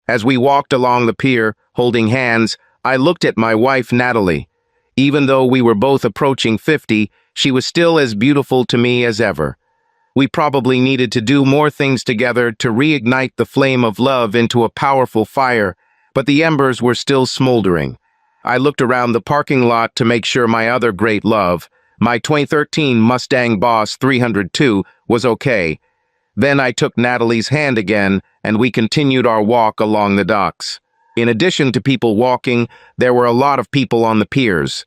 As we walked along the pier, holding hands, I looked at my wife, Natalie. Even though we were both approaching 50, she was still as beautiful to me as ever. We probably needed to do more things together to reignite the flame of love into a powerful fire, but the embers were still smoldering. I looked around the parking lot to make sure my other great love, my 2013 Mustang Boss 302, was okay. Then I took Natalie's hand again, and we continued our walk along the docks. In addition to people walking, there were a lot of people on the piers.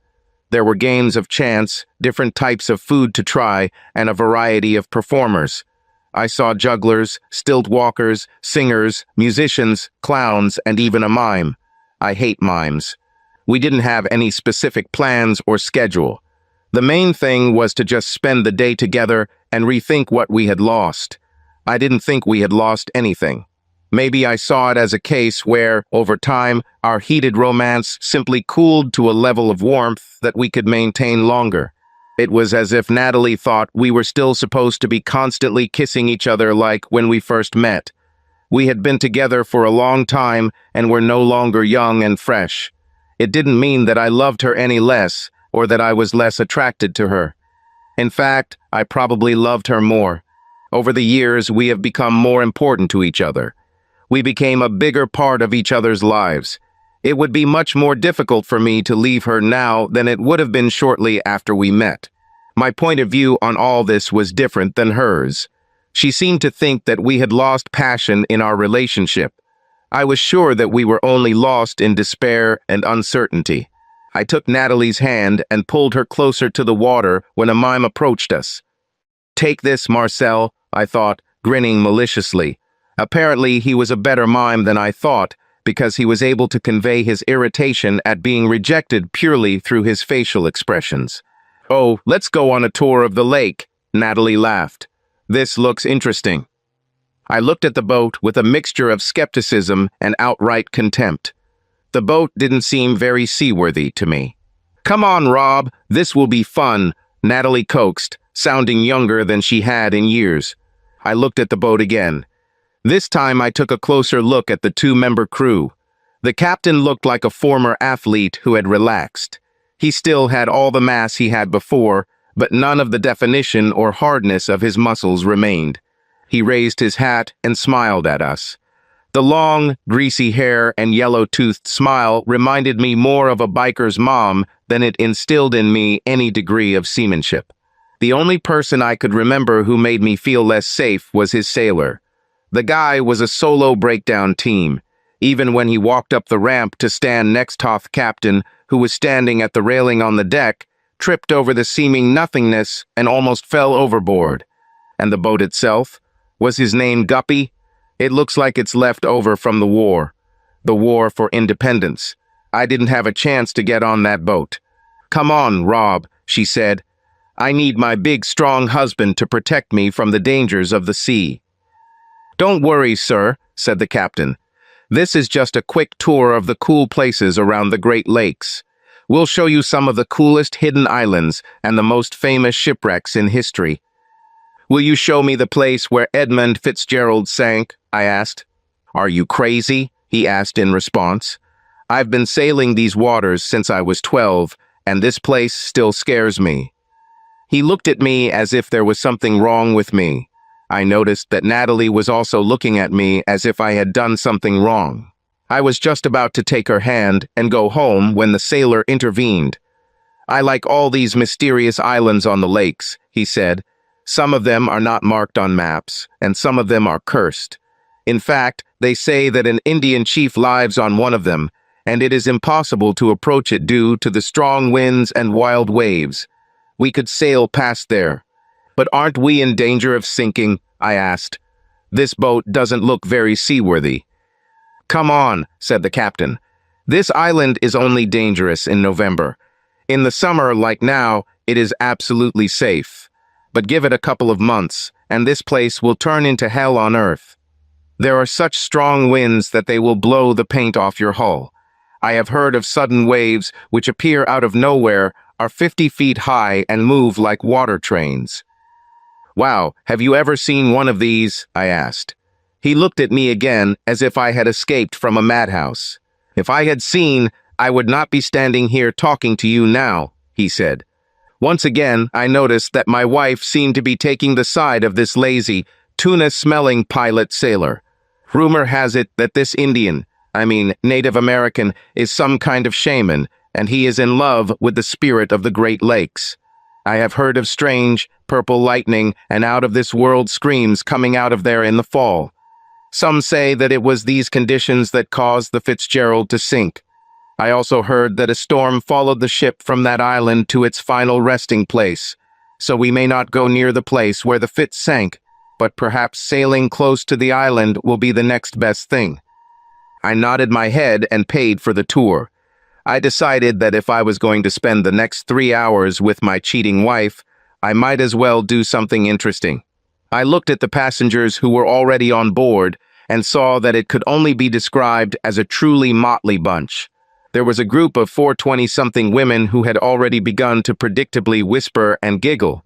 There were games of chance, different types of food to try, and a variety of performers. I saw jugglers, stilt walkers, singers, musicians, clowns, and even a mime. I hate mimes. We didn't have any specific plans or schedule. The main thing was to just spend the day together and rethink what we had lost. I didn't think we had lost anything. Maybe I saw it as a case where, over time, our heated romance simply cooled to a level of warmth that we could maintain longer. It was as if Natalie thought we were still supposed to be constantly kissing each other like when we first met. We had been together for a long time and were no longer young and fresh. It didn't mean that I loved her any less or that I was less attracted to her. In fact, I probably loved her more. Over the years, we have become more important to each other. We became a bigger part of each other's lives. It would be much more difficult for me to leave her now than it would have been shortly after we met. My point of view on all this was different than hers. She seemed to think that we had lost passion in our relationship. I was sure that we were only lost in despair and uncertainty. I took Natalie's hand and pulled her closer to the water when a mime approached us. "Take this, Marcel," I thought, grinning maliciously. Apparently, he was a better mime than I thought, because he was able to convey his irritation at being rejected purely through his facial expressions. "Oh, let's go on a tour of the lake," Natalie laughed. "This looks interesting." I looked at the boat with a mixture of skepticism and outright contempt. The boat didn't seem very seaworthy to me. "Come on, Rob, this will be fun," Natalie coaxed, sounding younger than she had in years. I looked at the boat again. This time I took a closer look at the two-member crew. The captain looked like a former athlete who had relaxed. He still had all the mass he had before, but none of the definition or hardness of his muscles remained. He raised his hat and smiled at us. The long, greasy hair and yellow-toothed smile reminded me more of a biker's mom than it instilled in me any degree of seamanship. The only person I could remember who made me feel less safe was his sailor. The guy was a solo breakdown team. Even when he walked up the ramp to stand next to the captain, who was standing at the railing on the deck, tripped over the seeming nothingness and almost fell overboard. And the boat itself? Was his name Guppy? It looks like it's left over from the war for independence. I didn't have a chance to get on that boat. "Come on, Rob," she said. "I need my big, strong husband to protect me from the dangers of the sea." "Don't worry, sir," said the captain. "This is just a quick tour of the cool places around the Great Lakes. We'll show you some of the coolest hidden islands and the most famous shipwrecks in history." "Will you show me the place where Edmund Fitzgerald sank?" I asked. "Are you crazy?" he asked in response. "I've been sailing these waters since I was 12, and this place still scares me." He looked at me as if there was something wrong with me. I noticed that Natalie was also looking at me as if I had done something wrong. I was just about to take her hand and go home when the sailor intervened. "I like all these mysterious islands on the lakes," he said. "Some of them are not marked on maps, and some of them are cursed. In fact, they say that an Indian chief lives on one of them, and it is impossible to approach it due to the strong winds and wild waves. We could sail past there. But aren't we in danger of sinking?" I asked. "This boat doesn't look very seaworthy." "Come on," said the captain. "This island is only dangerous in November. In the summer, like now, it is absolutely safe. But give it a couple of months, and this place will turn into hell on earth. There are such strong winds that they will blow the paint off your hull. I have heard of sudden waves which appear out of nowhere, are 50 feet high, and move like water trains." "Wow, have you ever seen one of these?" I asked. He looked at me again as if I had escaped from a madhouse. "If I had seen, I would not be standing here talking to you now," he said. Once again, I noticed that my wife seemed to be taking the side of this lazy, tuna-smelling pilot sailor. Rumor has it that this Native American, is some kind of shaman, and he is in love with the spirit of the Great Lakes. I have heard of strange, purple lightning and out-of-this-world screams coming out of there in the fall. Some say that it was these conditions that caused the Fitzgerald to sink. I also heard that a storm followed the ship from that island to its final resting place, so we may not go near the place where the Fitz sank, but perhaps sailing close to the island will be the next best thing. I nodded my head and paid for the tour. I decided that if I was going to spend the next 3 hours with my cheating wife, I might as well do something interesting. I looked at the passengers who were already on board and saw that it could only be described as a truly motley bunch. There was a group of 420-something women who had already begun to predictably whisper and giggle.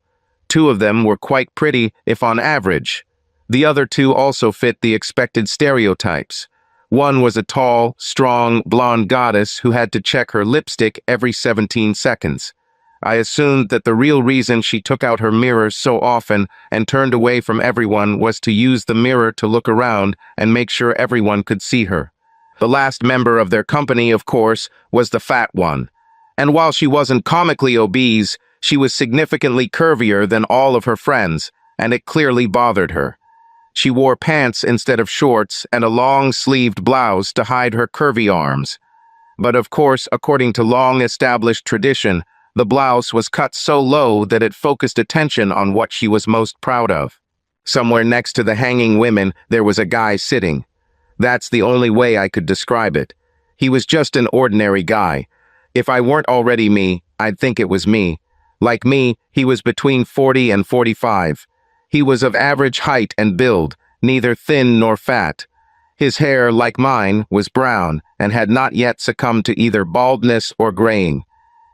2 of them were quite pretty, if on average. The other 2 also fit the expected stereotypes. One was a tall, strong, blonde goddess who had to check her lipstick every 17 seconds. I assumed that the real reason she took out her mirror so often and turned away from everyone was to use the mirror to look around and make sure everyone could see her. The last member of their company, of course, was the fat one. And while she wasn't comically obese, she was significantly curvier than all of her friends, and it clearly bothered her. She wore pants instead of shorts and a long-sleeved blouse to hide her curvy arms. But of course, according to long-established tradition, the blouse was cut so low that it focused attention on what she was most proud of. Somewhere next to the hanging women, there was a guy sitting. That's the only way I could describe it. He was just an ordinary guy. If I weren't already me, I'd think it was me. Like me, he was between 40 and 45. He was of average height and build, neither thin nor fat. His hair, like mine, was brown and had not yet succumbed to either baldness or graying.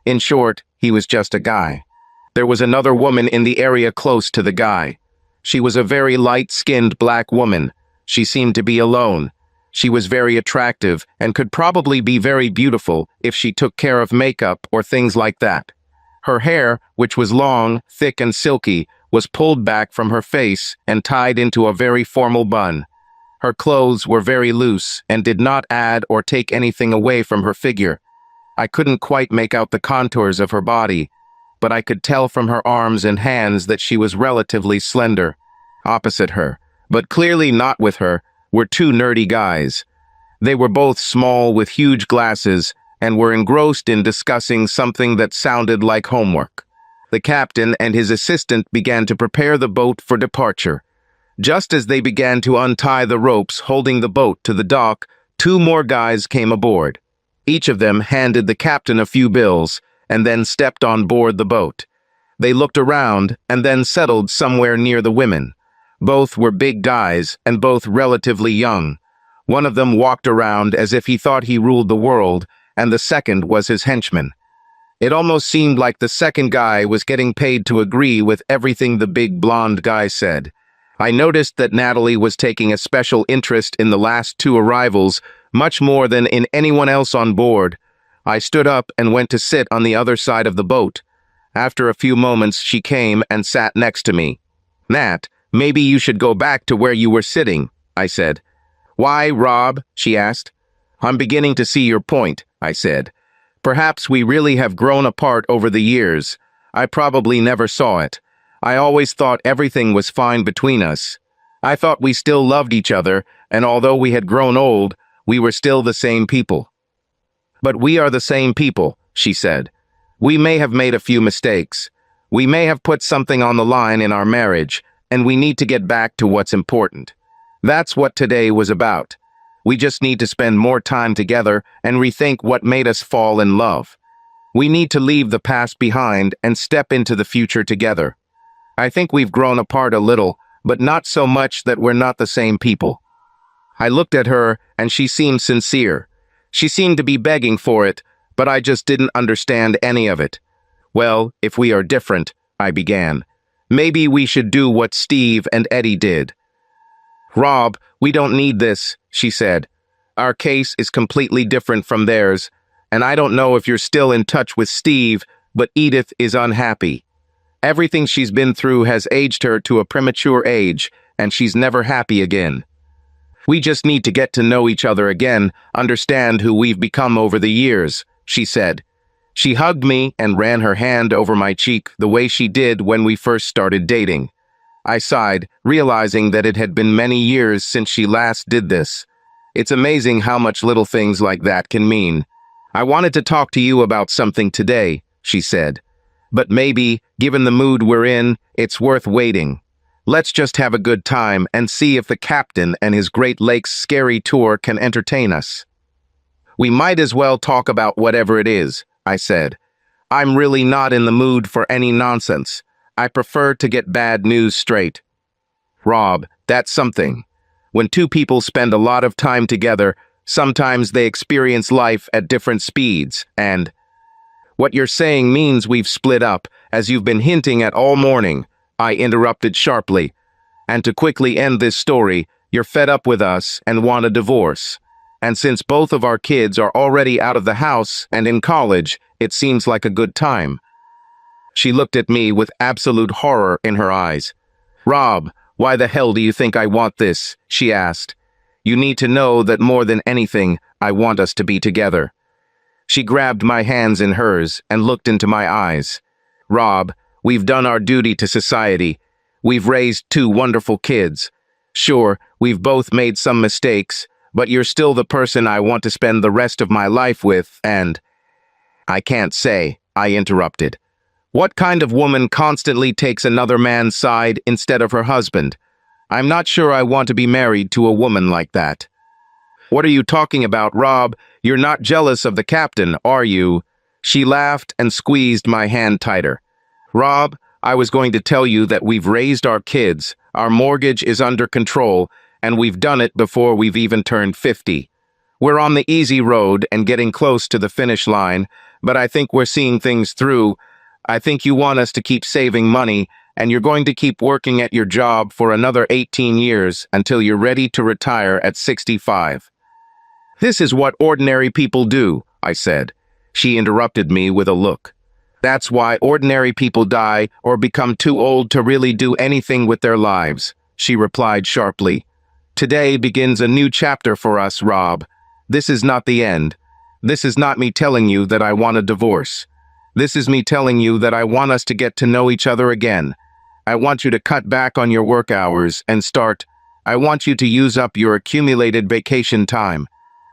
In short, he was just a guy. There was another woman in the area close to the guy. She was a very light-skinned black woman. She seemed to be alone. She was very attractive and could probably be very beautiful if she took care of makeup or things like that. Her hair, which was long, thick and silky, was pulled back from her face and tied into a very formal bun. Her clothes were very loose and did not add or take anything away from her figure. I couldn't quite make out the contours of her body, but I could tell from her arms and hands that she was relatively slender. Opposite her, but clearly not with her, were 2 nerdy guys. They were both small with huge glasses and were engrossed in discussing something that sounded like homework. The captain and his assistant began to prepare the boat for departure. Just as they began to untie the ropes holding the boat to the dock, 2 more guys came aboard. Each of them handed the captain a few bills and then stepped on board the boat. They looked around and then settled somewhere near the women. Both were big guys and both relatively young. One of them walked around as if he thought he ruled the world, and the second was his henchman. It almost seemed like the second guy was getting paid to agree with everything the big blonde guy said. I noticed that Natalie was taking a special interest in the last 2 arrivals, much more than in anyone else on board. I stood up and went to sit on the other side of the boat. After a few moments, she came and sat next to me. "Nat, maybe you should go back to where you were sitting," I said. "Why, Rob?" she asked. "I'm beginning to see your point," I said. "Perhaps we really have grown apart over the years. I probably never saw it. I always thought everything was fine between us. I thought we still loved each other, and although we had grown old, we were still the same people." "But we are the same people," she said. "We may have made a few mistakes. We may have put something on the line in our marriage, and we need to get back to what's important. That's what today was about. We just need to spend more time together and rethink what made us fall in love. We need to leave the past behind and step into the future together. I think we've grown apart a little, but not so much that we're not the same people." I looked at her, and she seemed sincere. She seemed to be begging for it, but I just didn't understand any of it. "Well, if we are different," I began, "maybe we should do what Steve and Eddie did." "Rob, we don't need this," she said. "Our case is completely different from theirs, and I don't know if you're still in touch with Steve, but Edith is unhappy. Everything she's been through has aged her to a premature age, and she's never happy again. We just need to get to know each other again, understand who we've become over the years," she said. She hugged me and ran her hand over my cheek the way she did when we first started dating. I sighed, realizing that it had been many years since she last did this. It's amazing how much little things like that can mean. "I wanted to talk to you about something today," she said. "But maybe, given the mood we're in, it's worth waiting. Let's just have a good time and see if the captain and his Great Lakes scary tour can entertain us." "We might as well talk about whatever it is," I said. "I'm really not in the mood for any nonsense. I prefer to get bad news straight." "Rob, that's something. When two people spend a lot of time together, sometimes they experience life at different speeds, and—" "What you're saying means we've split up, as you've been hinting at all morning," I interrupted sharply. "And to quickly end this story, you're fed up with us and want a divorce. And since both of our kids are already out of the house and in college, it seems like a good time." She looked at me with absolute horror in her eyes. "Rob, why the hell do you think I want this?" she asked. "You need to know that more than anything, I want us to be together." She grabbed my hands in hers and looked into my eyes. "Rob, we've done our duty to society. We've raised two wonderful kids. Sure, we've both made some mistakes, but you're still the person I want to spend the rest of my life with, and—" "I can't say," I interrupted. "What kind of woman constantly takes another man's side instead of her husband? I'm not sure I want to be married to a woman like that." "What are you talking about, Rob? You're not jealous of the captain, are you?" She laughed and squeezed my hand tighter. "Rob, I was going to tell you that we've raised our kids, our mortgage is under control, and we've done it before we've even turned 50. We're on the easy road and getting close to the finish line, but I think we're seeing things through. I think you want us to keep saving money, and you're going to keep working at your job for another 18 years until you're ready to retire at 65. "This is what ordinary people do," I said. She interrupted me with a look. "That's why ordinary people die or become too old to really do anything with their lives," she replied sharply. "Today begins a new chapter for us, Rob. This is not the end. This is not me telling you that I want a divorce. This is me telling you that I want us to get to know each other again. I want you to cut back on your work hours and I want you to use up your accumulated vacation time.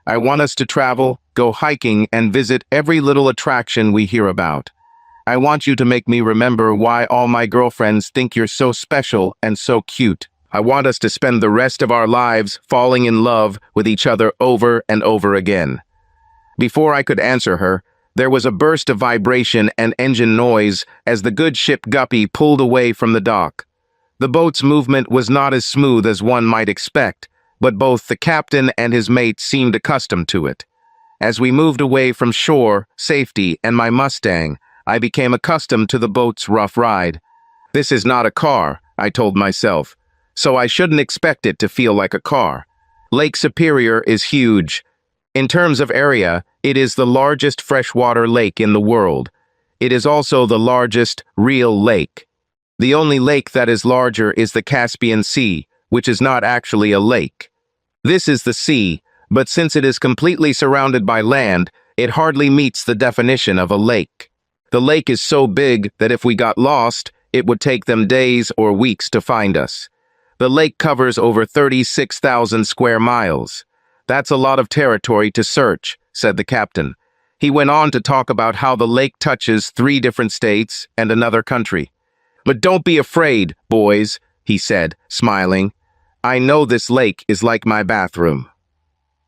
I want us to travel, go hiking, and visit every little attraction we hear about. I want you to make me remember why all my girlfriends think you're so special and so cute. I want us to spend the rest of our lives falling in love with each other over and over again." Before I could answer her, there was a burst of vibration and engine noise as the good ship Guppy pulled away from the dock. The boat's movement was not as smooth as one might expect, but both the captain and his mate seemed accustomed to it. As we moved away from shore, safety, and my Mustang, I became accustomed to the boat's rough ride. "This is not a car," I told myself, "so I shouldn't expect it to feel like a car." Lake Superior is huge. In terms of area, it is the largest freshwater lake in the world. It is also the largest real lake. The only lake that is larger is the Caspian Sea, which is not actually a lake. This is the sea, but since it is completely surrounded by land, it hardly meets the definition of a lake. The lake is so big that if we got lost, it would take them days or weeks to find us. The lake covers over 36,000 square miles. "That's a lot of territory to search," said the captain. He went on to talk about how the lake touches 3 different states and another country. "But don't be afraid, boys," he said, smiling. "I know this lake is like my bathroom."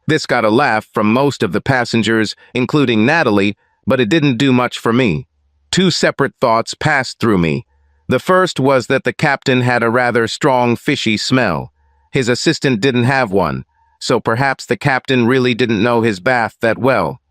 This got a laugh from most of the passengers, including Natalie, but it didn't do much for me. 2 separate thoughts passed through me. The first was that the captain had a rather strong fishy smell. His assistant didn't have one, so perhaps the captain really didn't know his bath that well.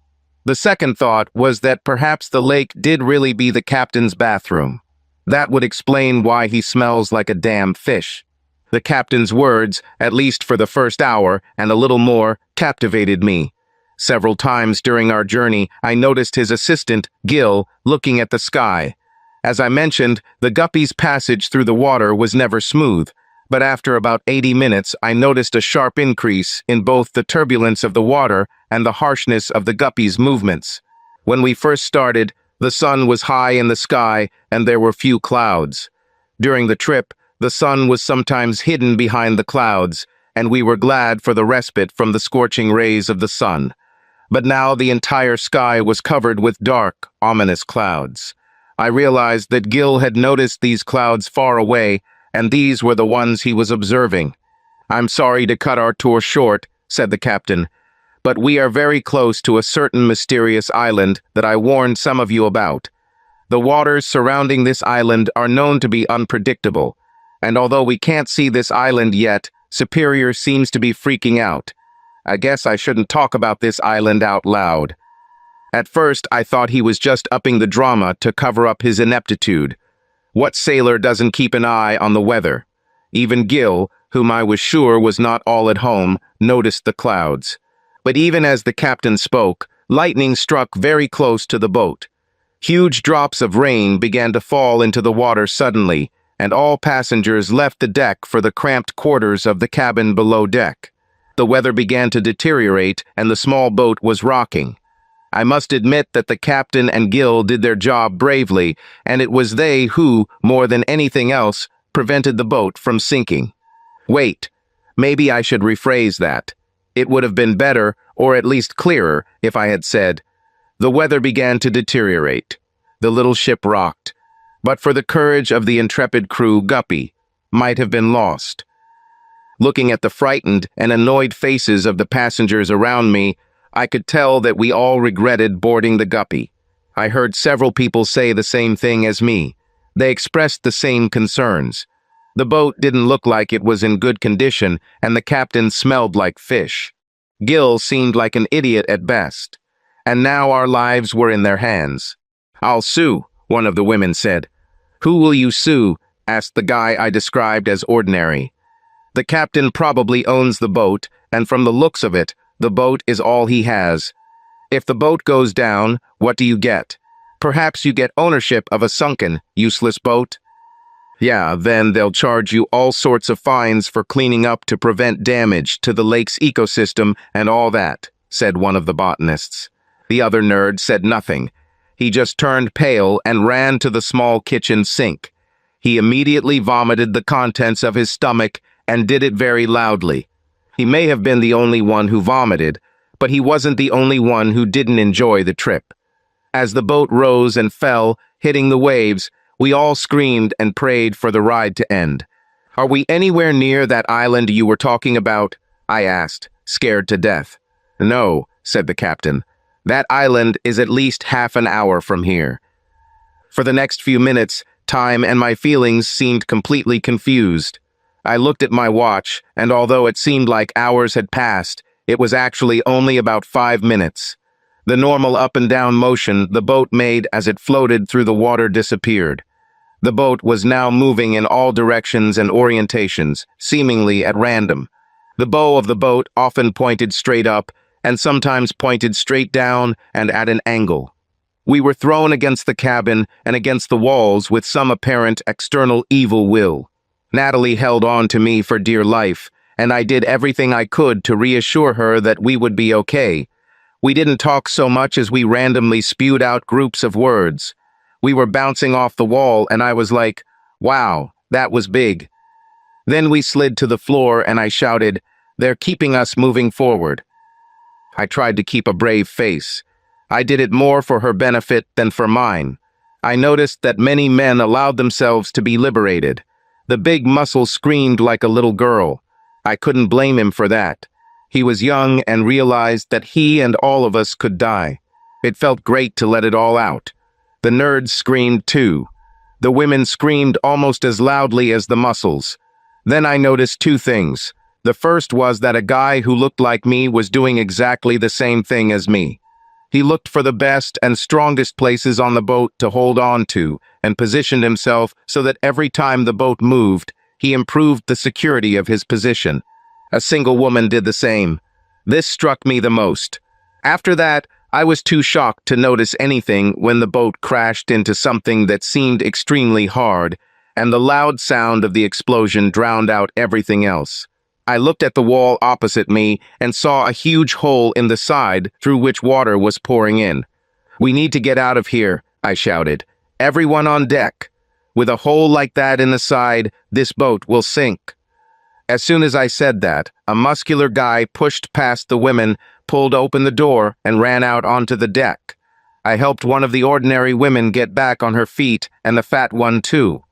The second thought was that perhaps the lake did really be the captain's bathroom. That would explain why he smells like a damn fish. The captain's words, at least for the first hour and a little more, captivated me. Several times during our journey, I noticed his assistant, Gil, looking at the sky. As I mentioned, the guppy's passage through the water was never smooth, but after about 80 minutes, I noticed a sharp increase in both the turbulence of the water and the harshness of the guppy's movements. When we first started, the sun was high in the sky and there were few clouds. During the trip, the sun was sometimes hidden behind the clouds, and we were glad for the respite from the scorching rays of the sun. But now the entire sky was covered with dark, ominous clouds. I realized that Gil had noticed these clouds far away, and these were the ones he was observing. "I'm sorry to cut our tour short," said the captain, "but we are very close to a certain mysterious island that I warned some of you about. The waters surrounding this island are known to be unpredictable, and although we can't see this island yet, Superior seems to be freaking out. I guess I shouldn't talk about this island out loud." At first, I thought he was just upping the drama to cover up his ineptitude. What sailor doesn't keep an eye on the weather? Even Gil, whom I was sure was not all at home, noticed the clouds. But even as the captain spoke, lightning struck very close to the boat. Huge drops of rain began to fall into the water suddenly, and all passengers left the deck for the cramped quarters of the cabin below deck. The weather began to deteriorate, and the small boat was rocking. I must admit that the captain and Gil did their job bravely, and it was they who, more than anything else, prevented the boat from sinking. Wait, maybe I should rephrase that. It would have been better, or at least clearer, if I had said, "The weather began to deteriorate. The little ship rocked. But for the courage of the intrepid crew, Guppy might have been lost." Looking at the frightened and annoyed faces of the passengers around me, I could tell that we all regretted boarding the Guppy. I heard several people say the same thing as me. They expressed the same concerns. The boat didn't look like it was in good condition, and the captain smelled like fish. Gil seemed like an idiot at best. And now our lives were in their hands. "I'll sue," one of the women said. "Who will you sue?" asked the guy I described as ordinary. "The captain probably owns the boat, and from the looks of it, the boat is all he has. If the boat goes down, what do you get? Perhaps you get ownership of a sunken, useless boat. Yeah, then they'll charge you all sorts of fines for cleaning up to prevent damage to the lake's ecosystem and all that," said one of the botanists. The other nerd said nothing. He just turned pale and ran to the small kitchen sink. He immediately vomited the contents of his stomach and did it very loudly. He may have been the only one who vomited, but he wasn't the only one who didn't enjoy the trip. As the boat rose and fell, hitting the waves, we all screamed and prayed for the ride to end. "Are we anywhere near that island you were talking about?" I asked, scared to death. "No," said the captain. "That island is at least half an hour from here." For the next few minutes, time and my feelings seemed completely confused. I looked at my watch, and although it seemed like hours had passed, it was actually only about 5 minutes. The normal up and down motion the boat made as it floated through the water disappeared. The boat was now moving in all directions and orientations, seemingly at random. The bow of the boat often pointed straight up, and sometimes pointed straight down and at an angle. We were thrown against the cabin and against the walls with some apparent external evil will. Natalie held on to me for dear life, and I did everything I could to reassure her that we would be okay. We didn't talk so much as we randomly spewed out groups of words. We were bouncing off the wall, and I was like, "Wow, that was big." Then we slid to the floor, and I shouted, "They're keeping us moving forward." I tried to keep a brave face. I did it more for her benefit than for mine. I noticed that many men allowed themselves to be liberated. The big muscle screamed like a little girl. I couldn't blame him for that. He was young and realized that he and all of us could die. It felt great to let it all out. The nerds screamed too. The women screamed almost as loudly as the muscles. Then I noticed two things. The first was that a guy who looked like me was doing exactly the same thing as me. He looked for the best and strongest places on the boat to hold on to and positioned himself so that every time the boat moved, he improved the security of his position. A single woman did the same. This struck me the most. After that, I was too shocked to notice anything when the boat crashed into something that seemed extremely hard, and the loud sound of the explosion drowned out everything else. I looked at the wall opposite me and saw a huge hole in the side through which water was pouring in. "We need to get out of here," I shouted. "Everyone on deck. With a hole like that in the side, this boat will sink." As soon as I said that, a muscular guy pushed past the women, pulled open the door, and ran out onto the deck. I helped one of the ordinary women get back on her feet, and the fat one too.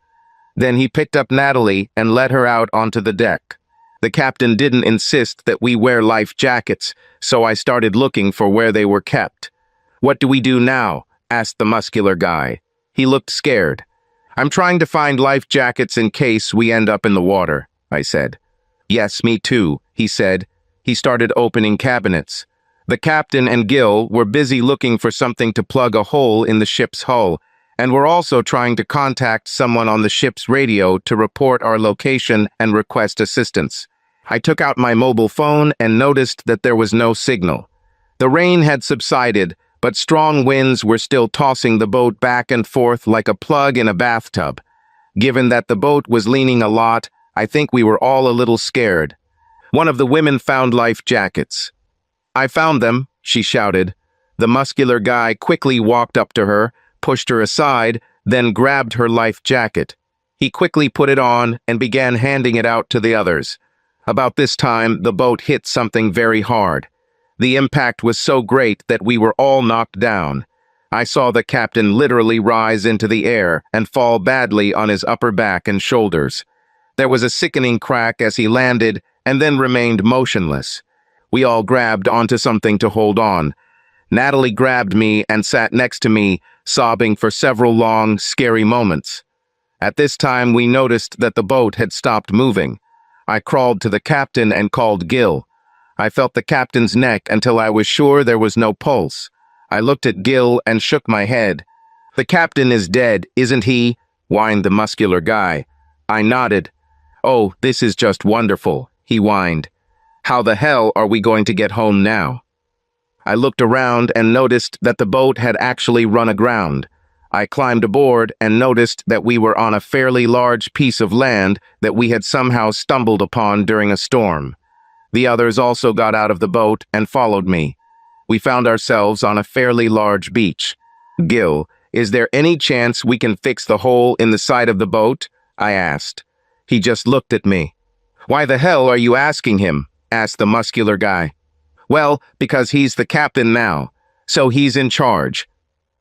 Then he picked up Natalie and led her out onto the deck. The captain didn't insist that we wear life jackets, so I started looking for where they were kept. "What do we do now?" asked the muscular guy. He looked scared. "I'm trying to find life jackets in case we end up in the water," I said. "Yes, me too," he said. He started opening cabinets. The captain and Gil were busy looking for something to plug a hole in the ship's hull, and were also trying to contact someone on the ship's radio to report our location and request assistance. I took out my mobile phone and noticed that there was no signal. The rain had subsided, but strong winds were still tossing the boat back and forth like a plug in a bathtub. Given that the boat was leaning a lot, I think we were all a little scared. One of the women found life jackets. "I found them," she shouted. The muscular guy quickly walked up to her, pushed her aside, then grabbed her life jacket. He quickly put it on and began handing it out to the others. About this time, the boat hit something very hard. The impact was so great that we were all knocked down. I saw the captain literally rise into the air and fall badly on his upper back and shoulders. There was a sickening crack as he landed and then remained motionless. We all grabbed onto something to hold on. Natalie grabbed me and sat next to me, sobbing for several long, scary moments. At this time, we noticed that the boat had stopped moving. I crawled to the captain and called Gil. I felt the captain's neck until I was sure there was no pulse. I looked at Gil and shook my head. "The captain is dead, isn't he?" whined the muscular guy. I nodded. "Oh, this is just wonderful," he whined. "How the hell are we going to get home now?" I looked around and noticed that the boat had actually run aground. I climbed aboard and noticed that we were on a fairly large piece of land that we had somehow stumbled upon during a storm. The others also got out of the boat and followed me. We found ourselves on a fairly large beach. "Gil, is there any chance we can fix the hole in the side of the boat?" I asked. He just looked at me. "Why the hell are you asking him?" asked the muscular guy. "Well, because he's the captain now, so he's in charge.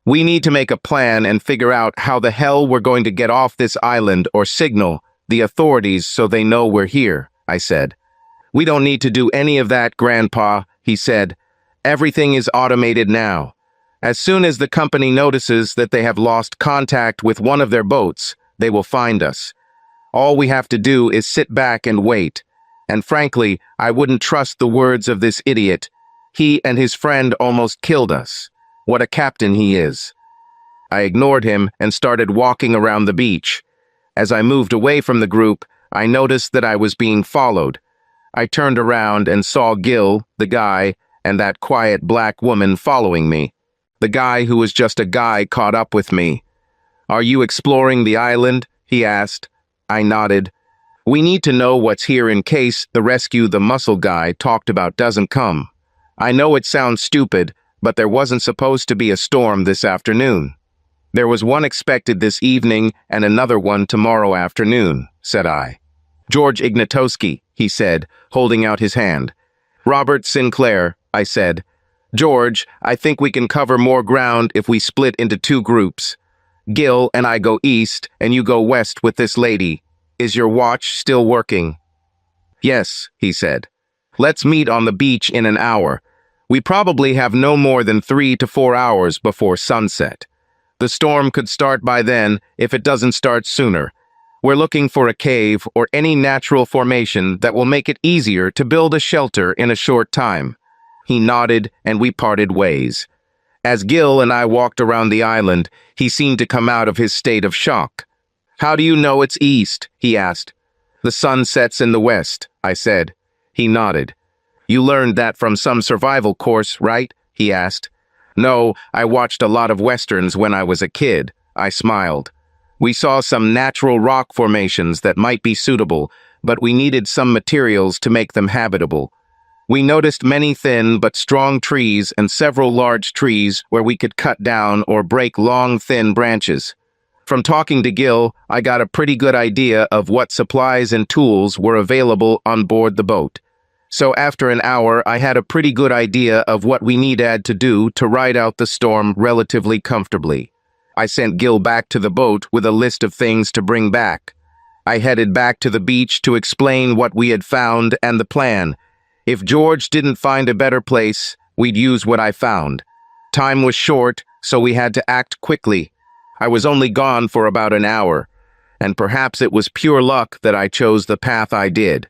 We need to make a plan and figure out how the hell we're going to get off this island or signal the authorities so they know we're here," I said. "We don't need to do any of that, Grandpa," he said. "Everything is automated now. As soon as the company notices that they have lost contact with one of their boats, they will find us. All we have to do is sit back and wait. And frankly, I wouldn't trust the words of this idiot. He and his friend almost killed us. What a captain he is." I ignored him and started walking around the beach. As I moved away from the group, I noticed that I was being followed. I turned around and saw Gil, the guy, and that quiet black woman following me. The guy who was just a guy caught up with me. "Are you exploring the island?" he asked. I nodded. "We need to know what's here in case the rescue the muscle guy talked about doesn't come. I know it sounds stupid, but there wasn't supposed to be a storm this afternoon." "There was one expected this evening and another one tomorrow afternoon," said I. "George Ignatowski," he said, holding out his hand. "Robert Sinclair," I said. "George, I think we can cover more ground if we split into 2 groups. Gil and I go east, and you go west with this lady. Is your watch still working?" "Yes," he said. "Let's meet on the beach in an hour. We probably have no more than 3 to 4 hours before sunset. The storm could start by then if it doesn't start sooner. We're looking for a cave or any natural formation that will make it easier to build a shelter in a short time." He nodded and we parted ways. As Gil and I walked around the island, he seemed to come out of his state of shock. "How do you know it's east?" he asked. The sun sets in the west, I said. He nodded. You learned that from some survival course, right? He asked. No, I watched a lot of westerns when I was a kid, I smiled. We saw some natural rock formations that might be suitable, but we needed some materials to make them habitable. We noticed many thin but strong trees and several large trees where we could cut down or break long, thin branches. From talking to Gil, I got a pretty good idea of what supplies and tools were available on board the boat. So after an hour, I had a pretty good idea of what we needed to do to ride out the storm relatively comfortably. I sent Gil back to the boat with a list of things to bring back. I headed back to the beach to explain what we had found and the plan. If George didn't find a better place, we'd use what I found. Time was short, so we had to act quickly. I was only gone for about an hour, and perhaps it was pure luck that I chose the path I did.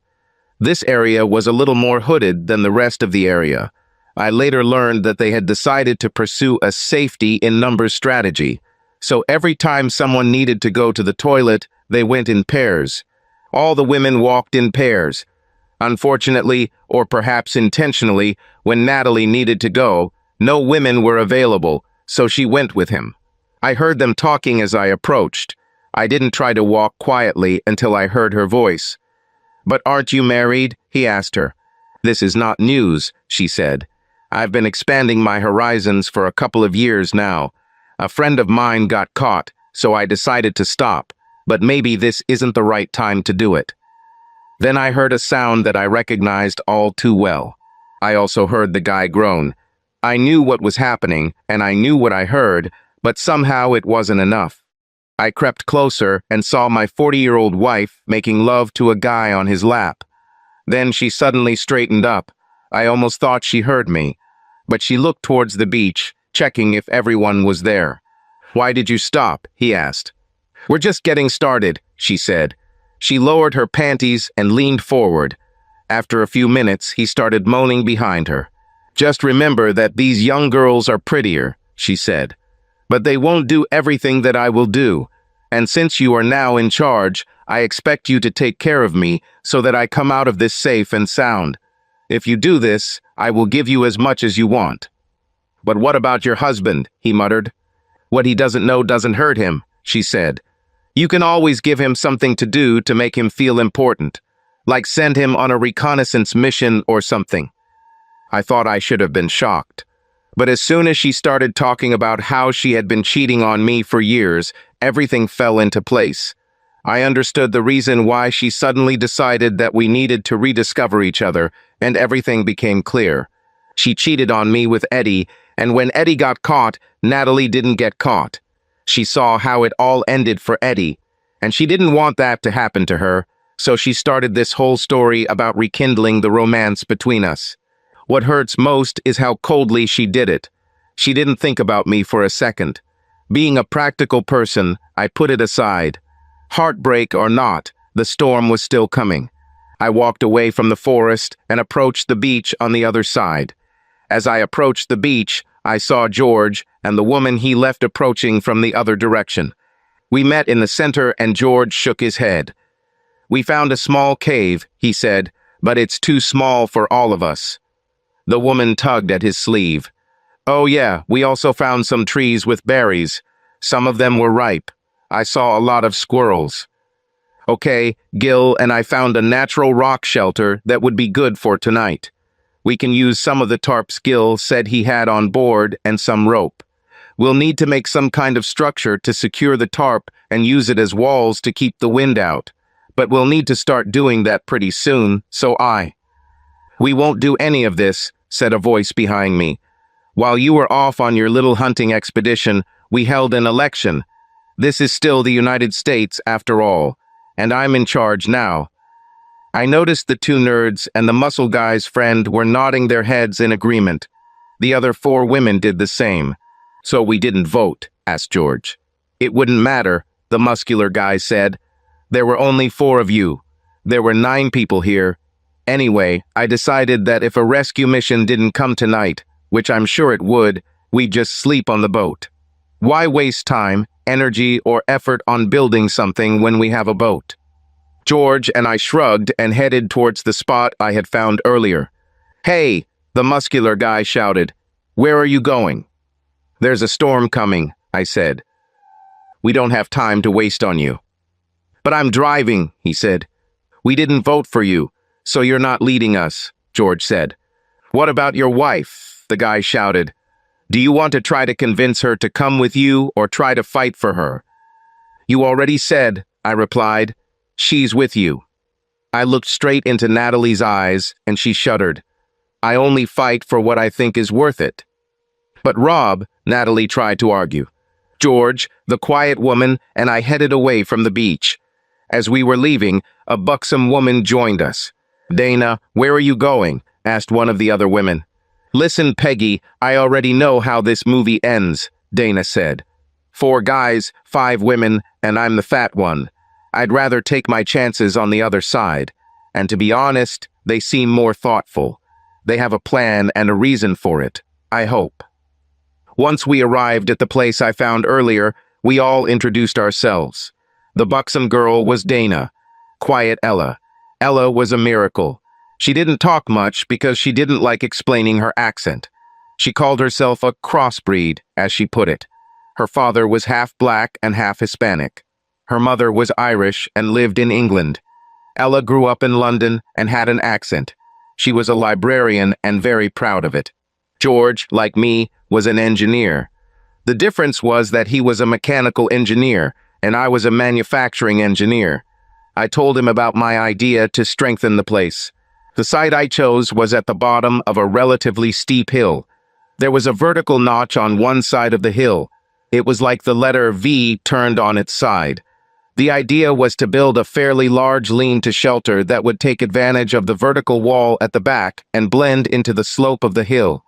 This area was a little more hooded than the rest of the area. I later learned that they had decided to pursue a safety-in-numbers strategy. So every time someone needed to go to the toilet, they went in pairs. All the women walked in pairs. Unfortunately, or perhaps intentionally, when Natalie needed to go, no women were available, so she went with him. I heard them talking as I approached. I didn't try to walk quietly until I heard her voice. "But aren't you married?" he asked her. "This is not news," she said. "I've been expanding my horizons for a couple of years now. A friend of mine got caught, so I decided to stop, but maybe this isn't the right time to do it." Then I heard a sound that I recognized all too well. I also heard the guy groan. I knew what was happening, and I knew what I heard, but somehow it wasn't enough. I crept closer and saw my 40-year-old wife making love to a guy on his lap. Then she suddenly straightened up. I almost thought she heard me, but she looked towards the beach, checking if everyone was there. "Why did you stop?" he asked. "We're just getting started," she said. She lowered her panties and leaned forward. After a few minutes, he started moaning behind her. "Just remember that these young girls are prettier," she said. "But they won't do everything that I will do. And since you are now in charge, I expect you to take care of me so that I come out of this safe and sound. If you do this, I will give you as much as you want." "But what about your husband?" he muttered. "What he doesn't know doesn't hurt him," she said. "You can always give him something to do to make him feel important, like send him on a reconnaissance mission or something." I thought I should have been shocked. But as soon as she started talking about how she had been cheating on me for years, everything fell into place. I understood the reason why she suddenly decided that we needed to rediscover each other, and everything became clear. She cheated on me with Eddie, and when Eddie got caught, Natalie didn't get caught. She saw how it all ended for Eddie, and she didn't want that to happen to her, so she started this whole story about rekindling the romance between us. What hurts most is how coldly she did it. She didn't think about me for a second. Being a practical person, I put it aside. Heartbreak or not, the storm was still coming. I walked away from the forest and approached the beach on the other side. As I approached the beach, I saw George and the woman he left approaching from the other direction. We met in the center and George shook his head. "We found a small cave," he said, "but it's too small for all of us." The woman tugged at his sleeve. "Oh yeah, we also found some trees with berries. Some of them were ripe. I saw a lot of squirrels." "Okay, Gil and I found a natural rock shelter that would be good for tonight. We can use some of the tarps Gil said he had on board and some rope. We'll need to make some kind of structure to secure the tarp and use it as walls to keep the wind out. But we'll need to start doing that pretty soon, so "We won't do any of this," said a voice behind me. "While you were off on your little hunting expedition, we held an election. This is still the United States, after all, and I'm in charge now." I noticed the two nerds and the muscle guy's friend were nodding their heads in agreement. The other 4 women did the same. "So we didn't vote?" asked George. "It wouldn't matter," the muscular guy said. "There were only 4 of you. There were 9 people here. Anyway, I decided that if a rescue mission didn't come tonight, which I'm sure it would, we'd just sleep on the boat. Why waste time, energy, or effort on building something when we have a boat?" George and I shrugged and headed towards the spot I had found earlier. "Hey," the muscular guy shouted. "Where are you going?" "There's a storm coming," I said. "We don't have time to waste on you." "But I'm driving," he said. "We didn't vote for you, so you're not leading us," George said. "What about your wife?" the guy shouted. "Do you want to try to convince her to come with you or try to fight for her?" "You already said," I replied. "She's with you." I looked straight into Natalie's eyes, and she shuddered. "I only fight for what I think is worth it." "But Rob," Natalie tried to argue. George, the quiet woman, and I headed away from the beach. As we were leaving, a buxom woman joined us. "Dana, where are you going?" asked one of the other women. "Listen, Peggy, I already know how this movie ends," Dana said. "4 guys, 5 women, and I'm the fat one. I'd rather take my chances on the other side. And to be honest, they seem more thoughtful. They have a plan and a reason for it, I hope." Once we arrived at the place I found earlier, we all introduced ourselves. The buxom girl was Dana. Quiet Ella. Ella was a miracle. She didn't talk much because she didn't like explaining her accent. She called herself a crossbreed, as she put it. Her father was half black and half Hispanic. Her mother was Irish and lived in England. Ella grew up in London and had an accent. She was a librarian and very proud of it. George, like me, was an engineer. The difference was that he was a mechanical engineer and I was a manufacturing engineer. I told him about my idea to strengthen the place. The site I chose was at the bottom of a relatively steep hill. There was a vertical notch on one side of the hill. It was like the letter V turned on its side. The idea was to build a fairly large lean-to shelter that would take advantage of the vertical wall at the back and blend into the slope of the hill.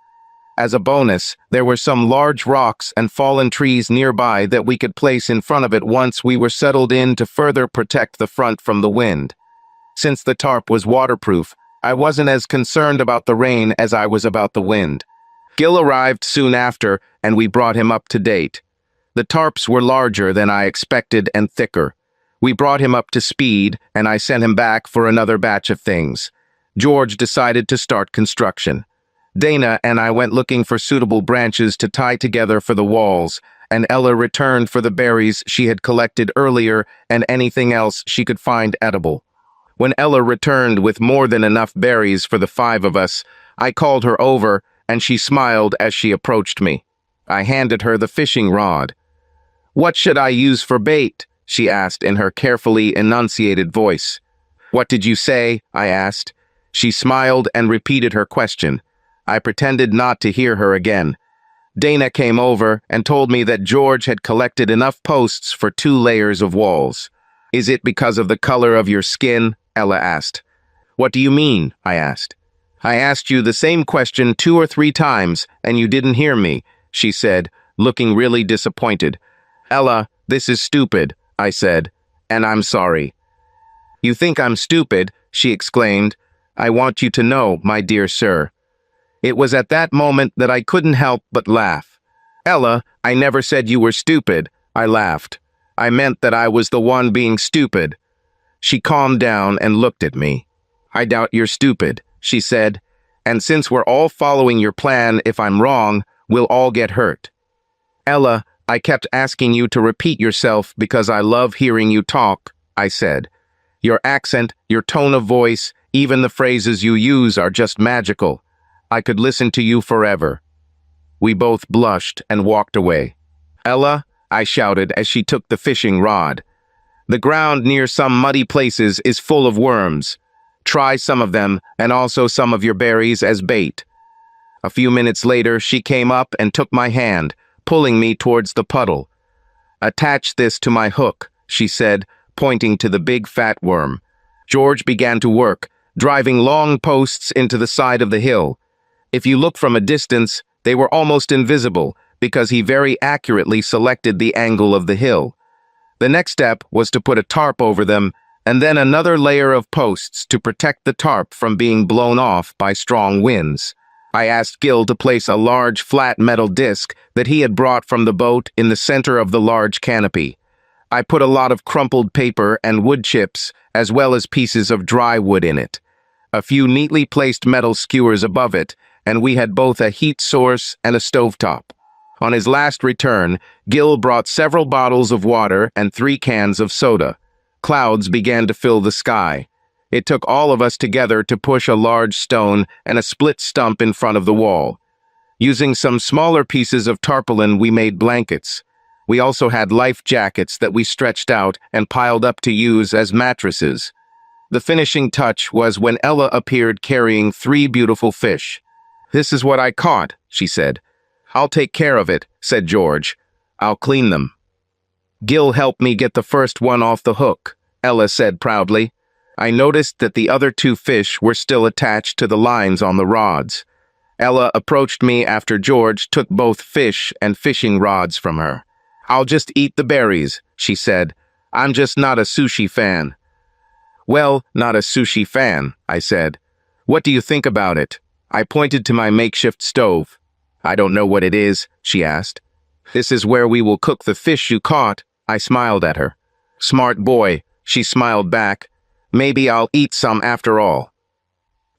As a bonus, there were some large rocks and fallen trees nearby that we could place in front of it once we were settled in to further protect the front from the wind. Since the tarp was waterproof, I wasn't as concerned about the rain as I was about the wind. Gil arrived soon after, and we brought him up to date. The tarps were larger than I expected and thicker. We brought him up to speed, and I sent him back for another batch of things. George decided to start construction. Dana and I went looking for suitable branches to tie together for the walls, and Ella returned for the berries she had collected earlier and anything else she could find edible. When Ella returned with more than enough berries for the 5 of us, I called her over, and she smiled as she approached me. I handed her the fishing rod. "What should I use for bait?" she asked in her carefully enunciated voice. "What did you say?" I asked. She smiled and repeated her question. I pretended not to hear her again. Dana came over and told me that George had collected enough posts for 2 layers of walls. "Is it because of the color of your skin?" Ella asked. "What do you mean?" I asked. "I asked you the same question 2 or 3 times, and you didn't hear me," she said, looking really disappointed. "Ella, this is stupid," I said, "and I'm sorry." "You think I'm stupid?" she exclaimed. "I want you to know, my dear sir." It was at that moment that I couldn't help but laugh. "Ella, I never said you were stupid," I laughed. "I meant that I was the one being stupid." She calmed down and looked at me. "I doubt you're stupid," she said, "and since we're all following your plan, if I'm wrong, we'll all get hurt." "Ella, I kept asking you to repeat yourself because I love hearing you talk," I said. "Your accent, your tone of voice, even the phrases you use are just magical. I could listen to you forever." We both blushed and walked away. "Ella," I shouted as she took the fishing rod, "the ground near some muddy places is full of worms. Try some of them and also some of your berries as bait." A few minutes later, she came up and took my hand, pulling me towards the puddle. "Attach this to my hook," she said, pointing to the big fat worm. George began to work, driving long posts into the side of the hill. If you look from a distance, they were almost invisible because he very accurately selected the angle of the hill. The next step was to put a tarp over them and then another layer of posts to protect the tarp from being blown off by strong winds. I asked Gil to place a large flat metal disc that he had brought from the boat in the center of the large canopy. I put a lot of crumpled paper and wood chips, as well as pieces of dry wood in it. A few neatly placed metal skewers above it, and we had both a heat source and a stovetop. On his last return, Gil brought several bottles of water and 3 cans of soda. Clouds began to fill the sky. It took all of us together to push a large stone and a split stump in front of the wall. Using some smaller pieces of tarpaulin, we made blankets. We also had life jackets that we stretched out and piled up to use as mattresses. The finishing touch was when Ella appeared carrying 3 beautiful fish. "This is what I caught," she said. "I'll take care of it," said George. "I'll clean them." "Gil helped me get the first one off the hook," Ella said proudly. I noticed that the other 2 fish were still attached to the lines on the rods. Ella approached me after George took both fish and fishing rods from her. "I'll just eat the berries," she said. "I'm just not a sushi fan." "Well, not a sushi fan," I said. "What do you think about it?" I pointed to my makeshift stove. "I don't know what it is," she asked. "This is where we will cook the fish you caught." I smiled at her. "Smart boy," she smiled back. "Maybe I'll eat some after all."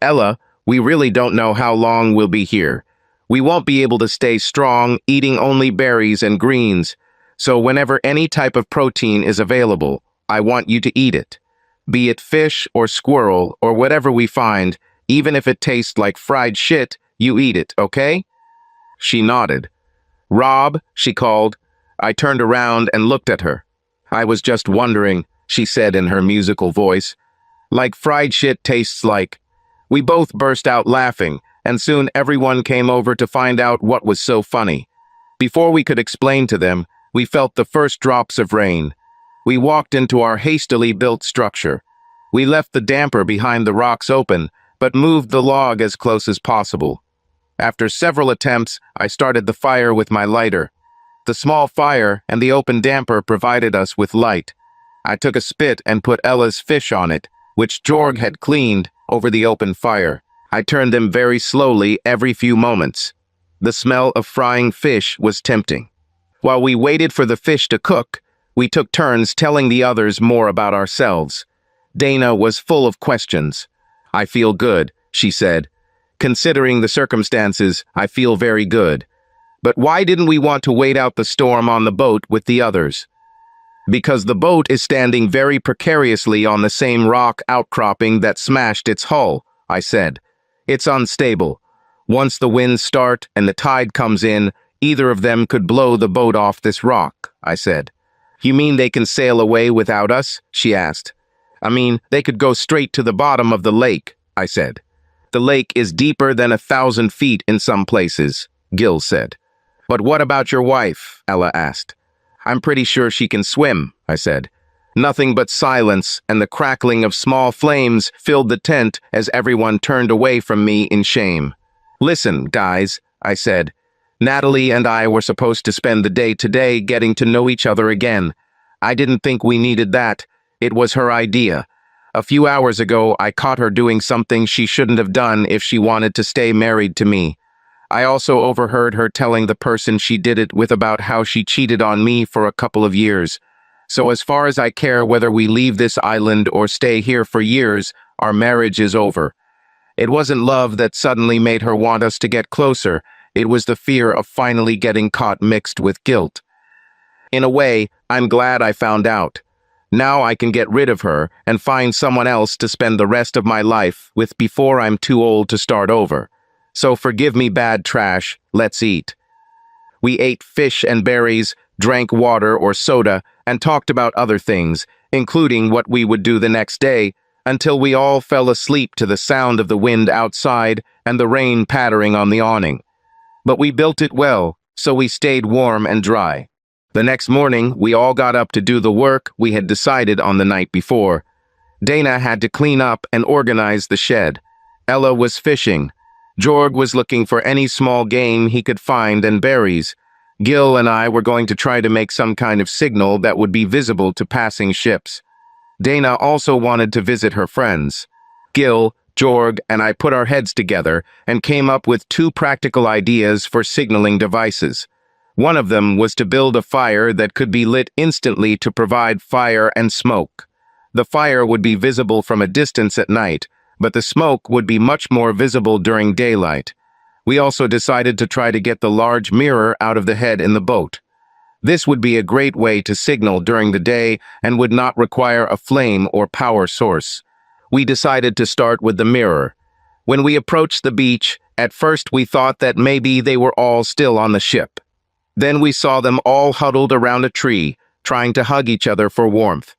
"Ella, we really don't know how long we'll be here. We won't be able to stay strong eating only berries and greens, so whenever any type of protein is available, I want you to eat it. Be it fish or squirrel or whatever we find, even if it tastes like fried shit, you eat it, okay?" She nodded. "Rob," she called. I turned around and looked at her. "I was just wondering," she said in her musical voice. "Like fried shit tastes like." We both burst out laughing, and soon everyone came over to find out what was so funny. Before we could explain to them, we felt the first drops of rain. We walked into our hastily built structure. We left the damper behind the rocks open, but moved the log as close as possible. After several attempts, I started the fire with my lighter. The small fire and the open damper provided us with light. I took a spit and put Ella's fish on it, which Jorg had cleaned, over the open fire. I turned them very slowly every few moments. The smell of frying fish was tempting. While we waited for the fish to cook, we took turns telling the others more about ourselves. Dana was full of questions. "I feel good," she said. "Considering the circumstances, I feel very good. But why didn't we want to wait out the storm on the boat with the others?" "Because the boat is standing very precariously on the same rock outcropping that smashed its hull," I said. "It's unstable. Once the winds start and the tide comes in, either of them could blow the boat off this rock," I said. "You mean they can sail away without us?" she asked. "I mean, they could go straight to the bottom of the lake," I said. "The lake is deeper than 1,000 feet in some places," Gil said. "But what about your wife?" Ella asked. "I'm pretty sure she can swim," I said. Nothing but silence and the crackling of small flames filled the tent as everyone turned away from me in shame. "Listen, guys," I said. "Natalie and I were supposed to spend the day today getting to know each other again. I didn't think we needed that. It was her idea. A few hours ago, I caught her doing something she shouldn't have done if she wanted to stay married to me. I also overheard her telling the person she did it with about how she cheated on me for a couple of years. So as far as I care whether we leave this island or stay here for years, our marriage is over. It wasn't love that suddenly made her want us to get closer. It was the fear of finally getting caught mixed with guilt. In a way, I'm glad I found out. Now I can get rid of her and find someone else to spend the rest of my life with before I'm too old to start over. So forgive me, bad trash, let's eat." We ate fish and berries, drank water or soda, and talked about other things, including what we would do the next day, until we all fell asleep to the sound of the wind outside and the rain pattering on the awning. But we built it well, so we stayed warm and dry. The next morning, we all got up to do the work we had decided on the night before. Dana had to clean up and organize the shed. Ella was fishing. Jorg was looking for any small game he could find and berries. Gil and I were going to try to make some kind of signal that would be visible to passing ships. Dana also wanted to visit her friends. Gil, Jorg, and I put our heads together and came up with 2 practical ideas for signaling devices. One of them was to build a fire that could be lit instantly to provide fire and smoke. The fire would be visible from a distance at night, but the smoke would be much more visible during daylight. We also decided to try to get the large mirror out of the head in the boat. This would be a great way to signal during the day and would not require a flame or power source. We decided to start with the mirror. When we approached the beach, at first we thought that maybe they were all still on the ship. Then we saw them all huddled around a tree, trying to hug each other for warmth.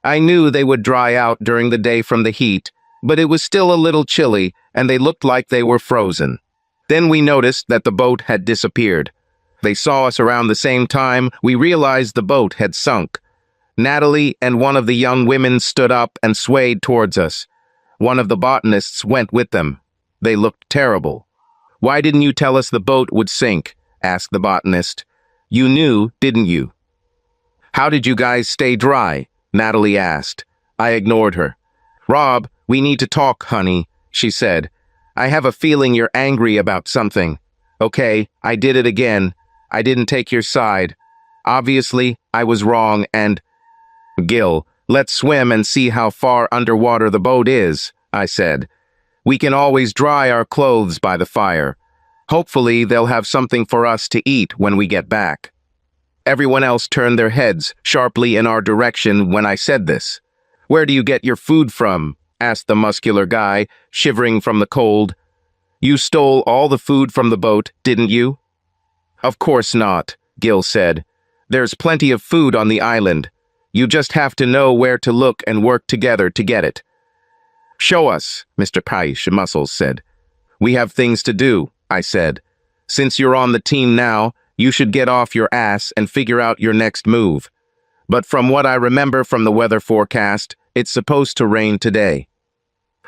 I knew they would dry out during the day from the heat, but it was still a little chilly, and they looked like they were frozen. Then we noticed that the boat had disappeared. They saw us around the same time we realized the boat had sunk. Natalie and one of the young women stood up and swayed towards us. One of the botanists went with them. They looked terrible. "Why didn't you tell us the boat would sink?" asked the botanist. "You knew, didn't you?" "How did you guys stay dry?" Natalie asked. I ignored her. "Rob, we need to talk, honey," she said. "I have a feeling you're angry about something." "Okay, I did it again. I didn't take your side. Obviously, I was wrong and—" "Gil, let's swim and see how far underwater the boat is," I said. "We can always dry our clothes by the fire. Hopefully, they'll have something for us to eat when we get back." Everyone else turned their heads sharply in our direction when I said this. "Where do you get your food from?" asked the muscular guy, shivering from the cold. "You stole all the food from the boat, didn't you?" "Of course not," Gil said. "There's plenty of food on the island. You just have to know where to look and work together to get it." "Show us," Mr. Paish Muscles said. "We have things to do," I said. "Since you're on the team now, you should get off your ass and figure out your next move. But from what I remember from the weather forecast, it's supposed to rain today."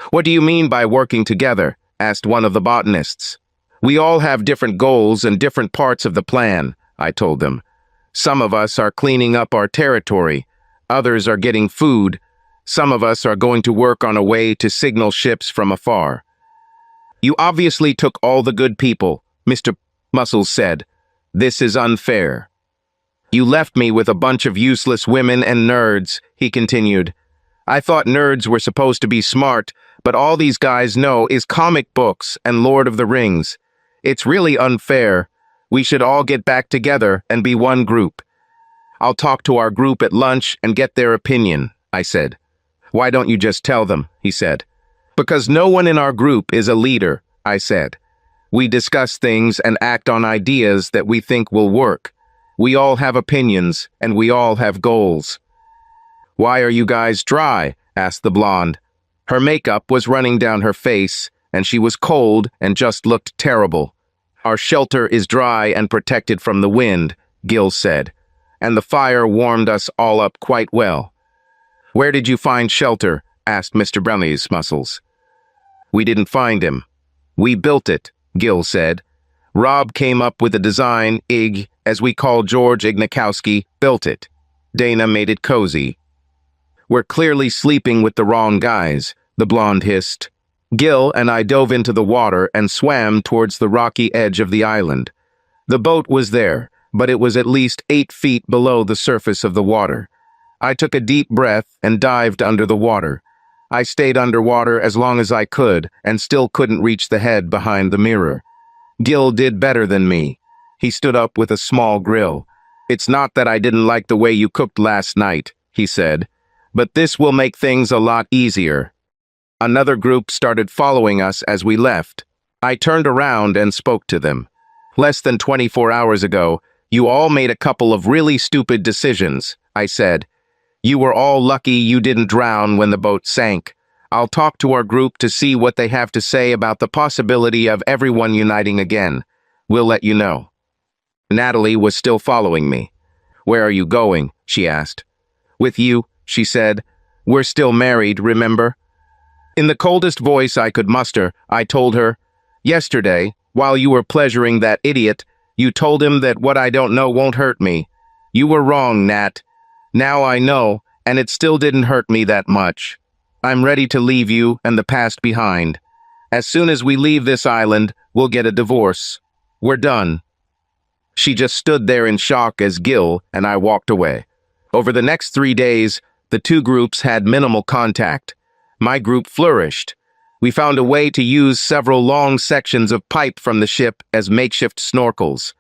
"What do you mean by working together?" asked one of the botanists. "We all have different goals and different parts of the plan," I told them. "Some of us are cleaning up our territory. Others are getting food. Some of us are going to work on a way to signal ships from afar." "You obviously took all the good people," Mr. Muscles said. "This is unfair." "You left me with a bunch of useless women and nerds," he continued. "I thought nerds were supposed to be smart, but all these guys know is comic books and Lord of the Rings. It's really unfair. We should all get back together and be one group." "I'll talk to our group at lunch and get their opinion," I said. "Why don't you just tell them?" he said. "Because no one in our group is a leader," I said. "We discuss things and act on ideas that we think will work. We all have opinions, and we all have goals." "Why are you guys dry?" asked the blonde. Her makeup was running down her face, and she was cold and just looked terrible. "Our shelter is dry and protected from the wind," Gil said, "and the fire warmed us all up quite well." "Where did you find shelter?" asked Mr. Brumley's Muscles. "We didn't find him. We built it," Gil said. "Rob came up with the design, Ig, as we call George Ignikowski, built it. Dana made it cozy." "We're clearly sleeping with the wrong guys," the blonde hissed. Gil and I dove into the water and swam towards the rocky edge of the island. The boat was there, but it was at least 8 feet below the surface of the water. I took a deep breath and dived under the water. I stayed underwater as long as I could and still couldn't reach the head behind the mirror. Gil did better than me. He stood up with a small grill. "It's not that I didn't like the way you cooked last night," he said, "but this will make things a lot easier." Another group started following us as we left. I turned around and spoke to them. "Less than 24 hours ago, you all made a couple of really stupid decisions," I said. "You were all lucky you didn't drown when the boat sank. I'll talk to our group to see what they have to say about the possibility of everyone uniting again. We'll let you know." Natalie was still following me. "Where are you going?" she asked. "With you," she said. "We're still married, remember?" In the coldest voice I could muster, I told her, "Yesterday, while you were pleasuring that idiot, you told him that what I don't know won't hurt me. You were wrong, Nat. Now I know, and it still didn't hurt me that much. I'm ready to leave you and the past behind. As soon as we leave this island, we'll get a divorce. We're done." She just stood there in shock as Gil and I walked away. Over the next 3 days, the two groups had minimal contact. My group flourished. We found a way to use several long sections of pipe from the ship as makeshift snorkels.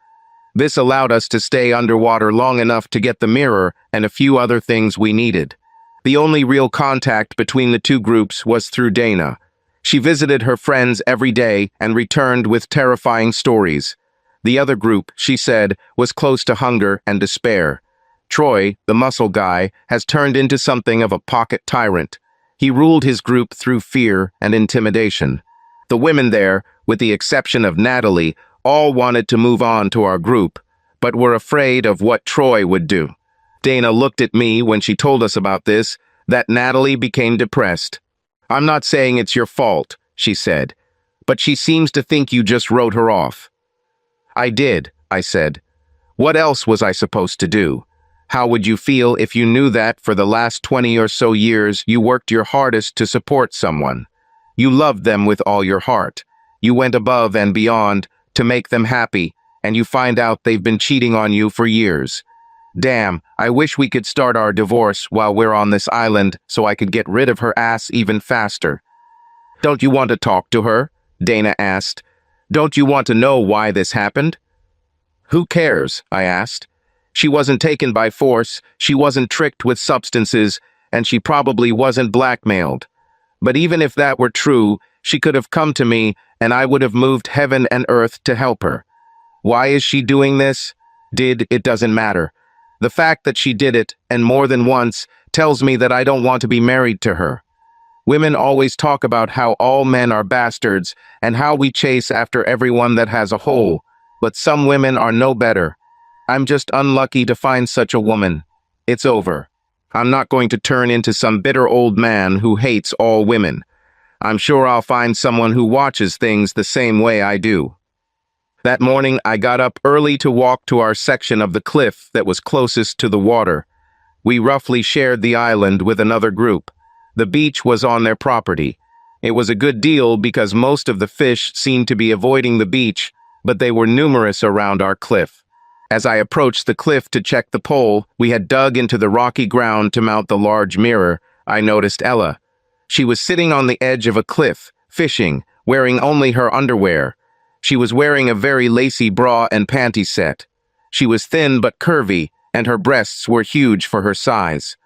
This allowed us to stay underwater long enough to get the mirror and a few other things we needed. The only real contact between the two groups was through Dana. She visited her friends every day and returned with terrifying stories. The other group, she said, was close to hunger and despair. Troy, the muscle guy, has turned into something of a pocket tyrant. He ruled his group through fear and intimidation. The women there, with the exception of Natalie, all wanted to move on to our group, but were afraid of what Troy would do. Dana looked at me when she told us about this, that Natalie became depressed. "I'm not saying it's your fault," she said, "but she seems to think you just wrote her off." "I did," I said. "What else was I supposed to do? How would you feel if you knew that for the last 20 or so years you worked your hardest to support someone? You loved them with all your heart. You went above and beyond to make them happy, and you find out they've been cheating on you for years. Damn, I wish we could start our divorce while we're on this island so I could get rid of her ass even faster." "Don't you want to talk to her?" Dana asked. "Don't you want to know why this happened?" "Who cares?" I asked. "She wasn't taken by force, she wasn't tricked with substances, and she probably wasn't blackmailed. But even if that were true, she could have come to me, and I would have moved heaven and earth to help her. Why is she doing this? It doesn't matter. The fact that she did it, and more than once, tells me that I don't want to be married to her. Women always talk about how all men are bastards, and how we chase after everyone that has a hole, but some women are no better. I'm just unlucky to find such a woman. It's over. I'm not going to turn into some bitter old man who hates all women. I'm sure I'll find someone who watches things the same way I do." That morning, I got up early to walk to our section of the cliff that was closest to the water. We roughly shared the island with another group. The beach was on their property. It was a good deal because most of the fish seemed to be avoiding the beach, but they were numerous around our cliff. As I approached the cliff to check the pole we had dug into the rocky ground to mount the large mirror, I noticed Ella. She was sitting on the edge of a cliff, fishing, wearing only her underwear. She was wearing a very lacy bra and panty set. She was thin but curvy, and her breasts were huge for her size.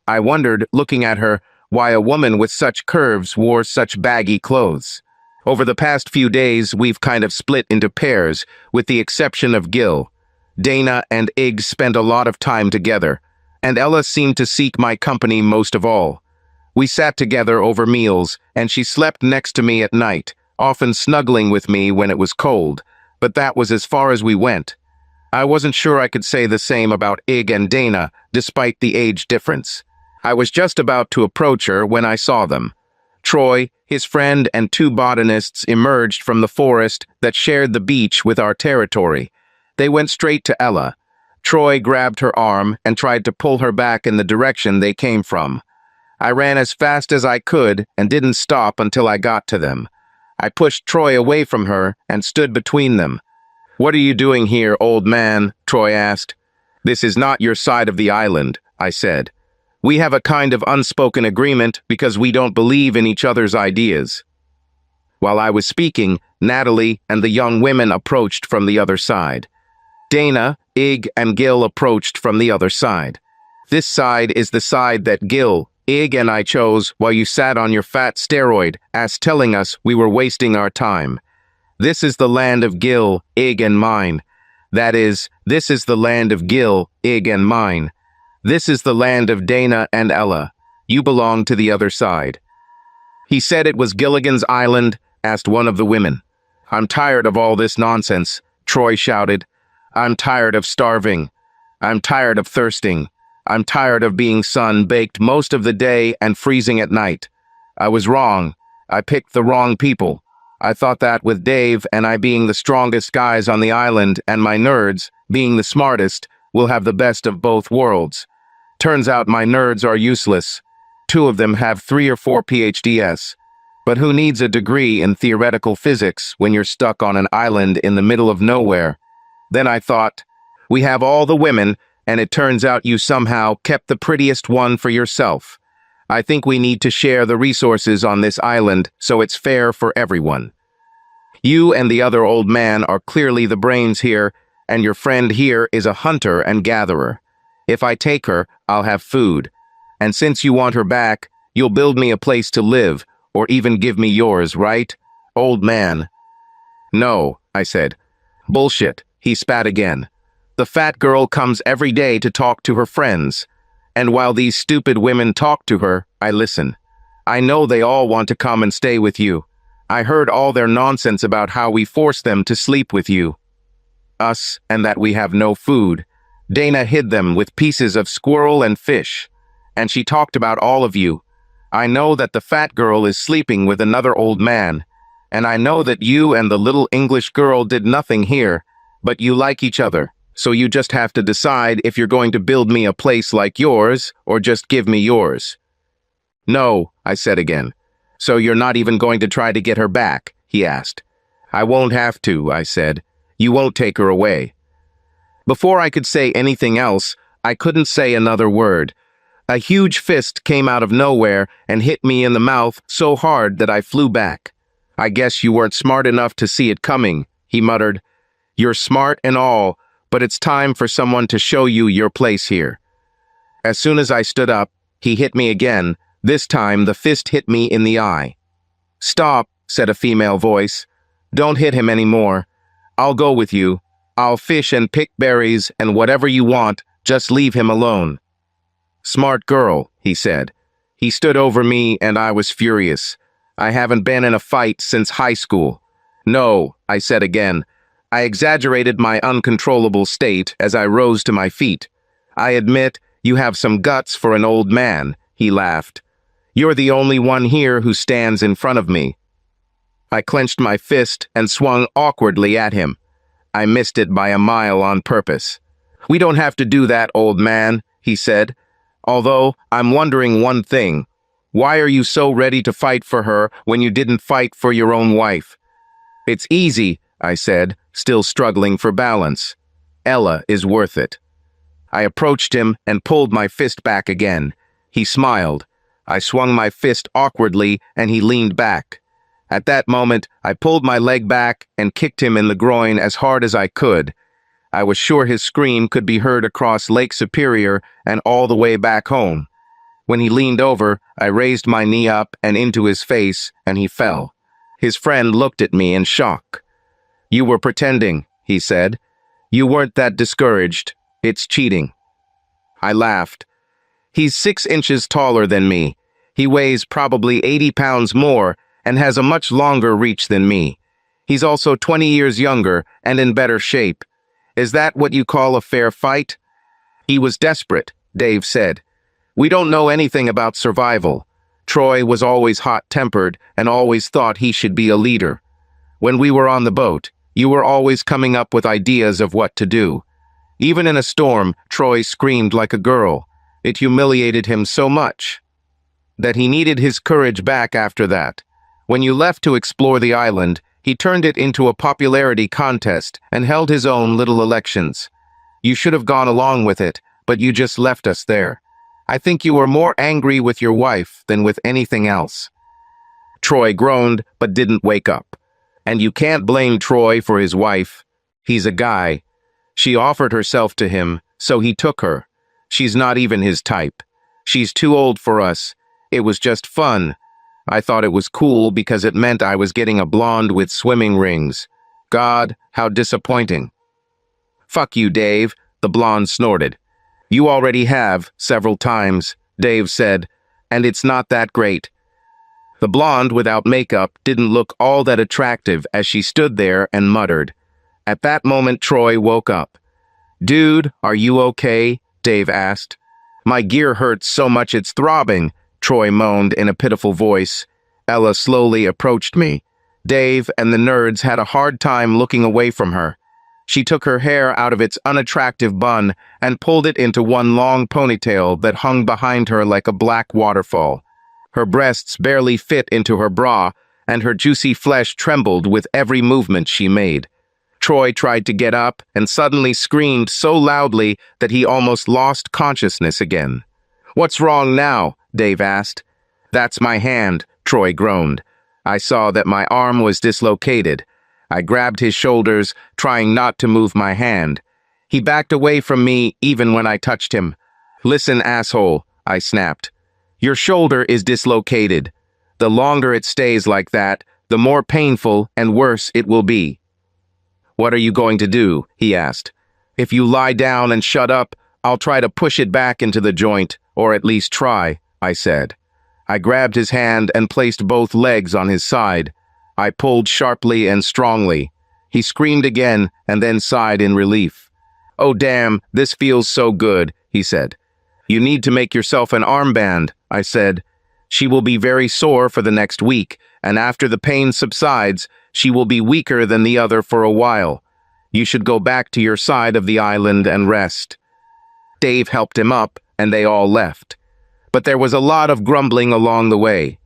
I wondered, looking at her, why a woman with such curves wore such baggy clothes. Over the past few days, we've kind of split into pairs, with the exception of Gil. Dana and Ig spent a lot of time together, and Ella seemed to seek my company most of all. We sat together over meals, and she slept next to me at night, often snuggling with me when it was cold, but that was as far as we went. I wasn't sure I could say the same about Ig and Dana, despite the age difference. I was just about to approach her when I saw them. Troy, his friend, and two botanists emerged from the forest that shared the beach with our territory. They went straight to Ella. Troy grabbed her arm and tried to pull her back in the direction they came from. I ran as fast as I could and didn't stop until I got to them. I pushed Troy away from her and stood between them. "What are you doing here, old man?" Troy asked. "This is not your side of the island," I said. "We have a kind of unspoken agreement because we don't believe in each other's ideas." While I was speaking, Natalie and the young women approached from the other side. Dana, Ig, and Gil approached from the other side. This side is the side that Gil, Ig, and I chose while you sat on your fat steroid, as telling us we were wasting our time. This is the land of Gil, Ig, and mine. That is, this is the land of Gil, Ig, and mine. This is the land of Dana and Ella. You belong to the other side. "He said it was Gilligan's Island?" asked one of the women. "I'm tired of all this nonsense," Troy shouted. "I'm tired of starving. I'm tired of thirsting. I'm tired of being sun-baked most of the day and freezing at night. I was wrong. I picked the wrong people. I thought that with Dave and I being the strongest guys on the island and my nerds, being the smartest, we'll have the best of both worlds. Turns out my nerds are useless. 2 of them have 3 or 4 PhDs. But who needs a degree in theoretical physics when you're stuck on an island in the middle of nowhere? Then I thought, We have all the women, and it turns out you somehow kept the prettiest one for yourself. I think we need to share the resources on this island so it's fair for everyone. You and the other old man are clearly the brains here, and your friend here is a hunter and gatherer. If I take her, I'll have food. And since you want her back, you'll build me a place to live, or even give me yours, right, old man?" "No," I said. "Bullshit," he spat again. "The fat girl comes every day to talk to her friends. And while these stupid women talk to her, I listen. I know they all want to come and stay with you. I heard all their nonsense about how we force them to sleep with you. Us, and that we have no food. Dana hid them with pieces of squirrel and fish. And she talked about all of you. I know that the fat girl is sleeping with another old man. And I know that you and the little English girl did nothing here, but you like each other. So you just have to decide if you're going to build me a place like yours, or just give me yours." "No," I said again. "So you're not even going to try to get her back?" he asked. "I won't have to," I said. "You won't take her away." Before I could say anything else, I couldn't say another word. A huge fist came out of nowhere and hit me in the mouth so hard that I flew back. "I guess you weren't smart enough to see it coming," he muttered. "You're smart and all, but it's time for someone to show you your place here." As soon as I stood up, he hit me again. This time, the fist hit me in the eye. "Stop," said a female voice. "Don't hit him anymore. I'll go with you. I'll fish and pick berries and whatever you want, just leave him alone." "Smart girl," he said. He stood over me and I was furious. I haven't been in a fight since high school. "No," I said again. I exaggerated my uncontrollable state as I rose to my feet. "I admit you have some guts for an old man," he laughed. "You're the only one here who stands in front of me." I clenched my fist and swung awkwardly at him. I missed it by a mile on purpose. "We don't have to do that, old man," he said. "Although, I'm wondering one thing. Why are you so ready to fight for her when you didn't fight for your own wife?" "It's easy," I said, still struggling for balance. "Ella is worth it." I approached him and pulled my fist back again. He smiled. I swung my fist awkwardly and he leaned back. At that moment, I pulled my leg back and kicked him in the groin as hard as I could. I was sure his scream could be heard across Lake Superior and all the way back home. When he leaned over, I raised my knee up and into his face, and he fell. His friend looked at me in shock. "You were pretending," he said. "You weren't that discouraged. It's cheating." I laughed. "He's 6 inches taller than me. He weighs probably 80 pounds more and has a much longer reach than me. He's also 20 years younger and in better shape. Is that what you call a fair fight?" "He was desperate," Dave said. "We don't know anything about survival. Troy was always hot-tempered and always thought he should be a leader. When we were on the boat, you were always coming up with ideas of what to do. Even in a storm, Troy screamed like a girl. It humiliated him so much that he needed his courage back after that. When you left to explore the island, he turned it into a popularity contest and held his own little elections. You should have gone along with it, but you just left us there. I think you were more angry with your wife than with anything else." Troy groaned, but didn't wake up. "And you can't blame Troy for his wife. He's a guy. She offered herself to him, so he took her. She's not even his type. She's too old for us. It was just fun. I thought it was cool because it meant I was getting a blonde with swimming rings. God, how disappointing." "Fuck you, Dave," the blonde snorted. "You already have, several times," Dave said, "and it's not that great." The blonde without makeup didn't look all that attractive as she stood there and muttered. At that moment, Troy woke up. "Dude, are you okay?" Dave asked. "My gear hurts so much it's throbbing," Troy moaned in a pitiful voice. Ella slowly approached me. Dave and the nerds had a hard time looking away from her. She took her hair out of its unattractive bun and pulled it into one long ponytail that hung behind her like a black waterfall. Her breasts barely fit into her bra, and her juicy flesh trembled with every movement she made. Troy tried to get up and suddenly screamed so loudly that he almost lost consciousness again. "What's wrong now?" Dave asked. "That's my hand," Troy groaned. I saw that my arm was dislocated. I grabbed his shoulders, trying not to move my hand. He backed away from me even when I touched him. "Listen, asshole," I snapped. "Your shoulder is dislocated. The longer it stays like that, the more painful and worse it will be." "What are you going to do?" he asked. "If you lie down and shut up, I'll try to push it back into the joint, or at least try," I said. I grabbed his hand and placed both legs on his side. I pulled sharply and strongly. He screamed again and then sighed in relief. "Oh damn, this feels so good," he said. "You need to make yourself an armband," I said. "She will be very sore for the next week, and after the pain subsides, she will be weaker than the other for a while. You should go back to your side of the island and rest." Dave helped him up, and they all left. But there was a lot of grumbling along the way.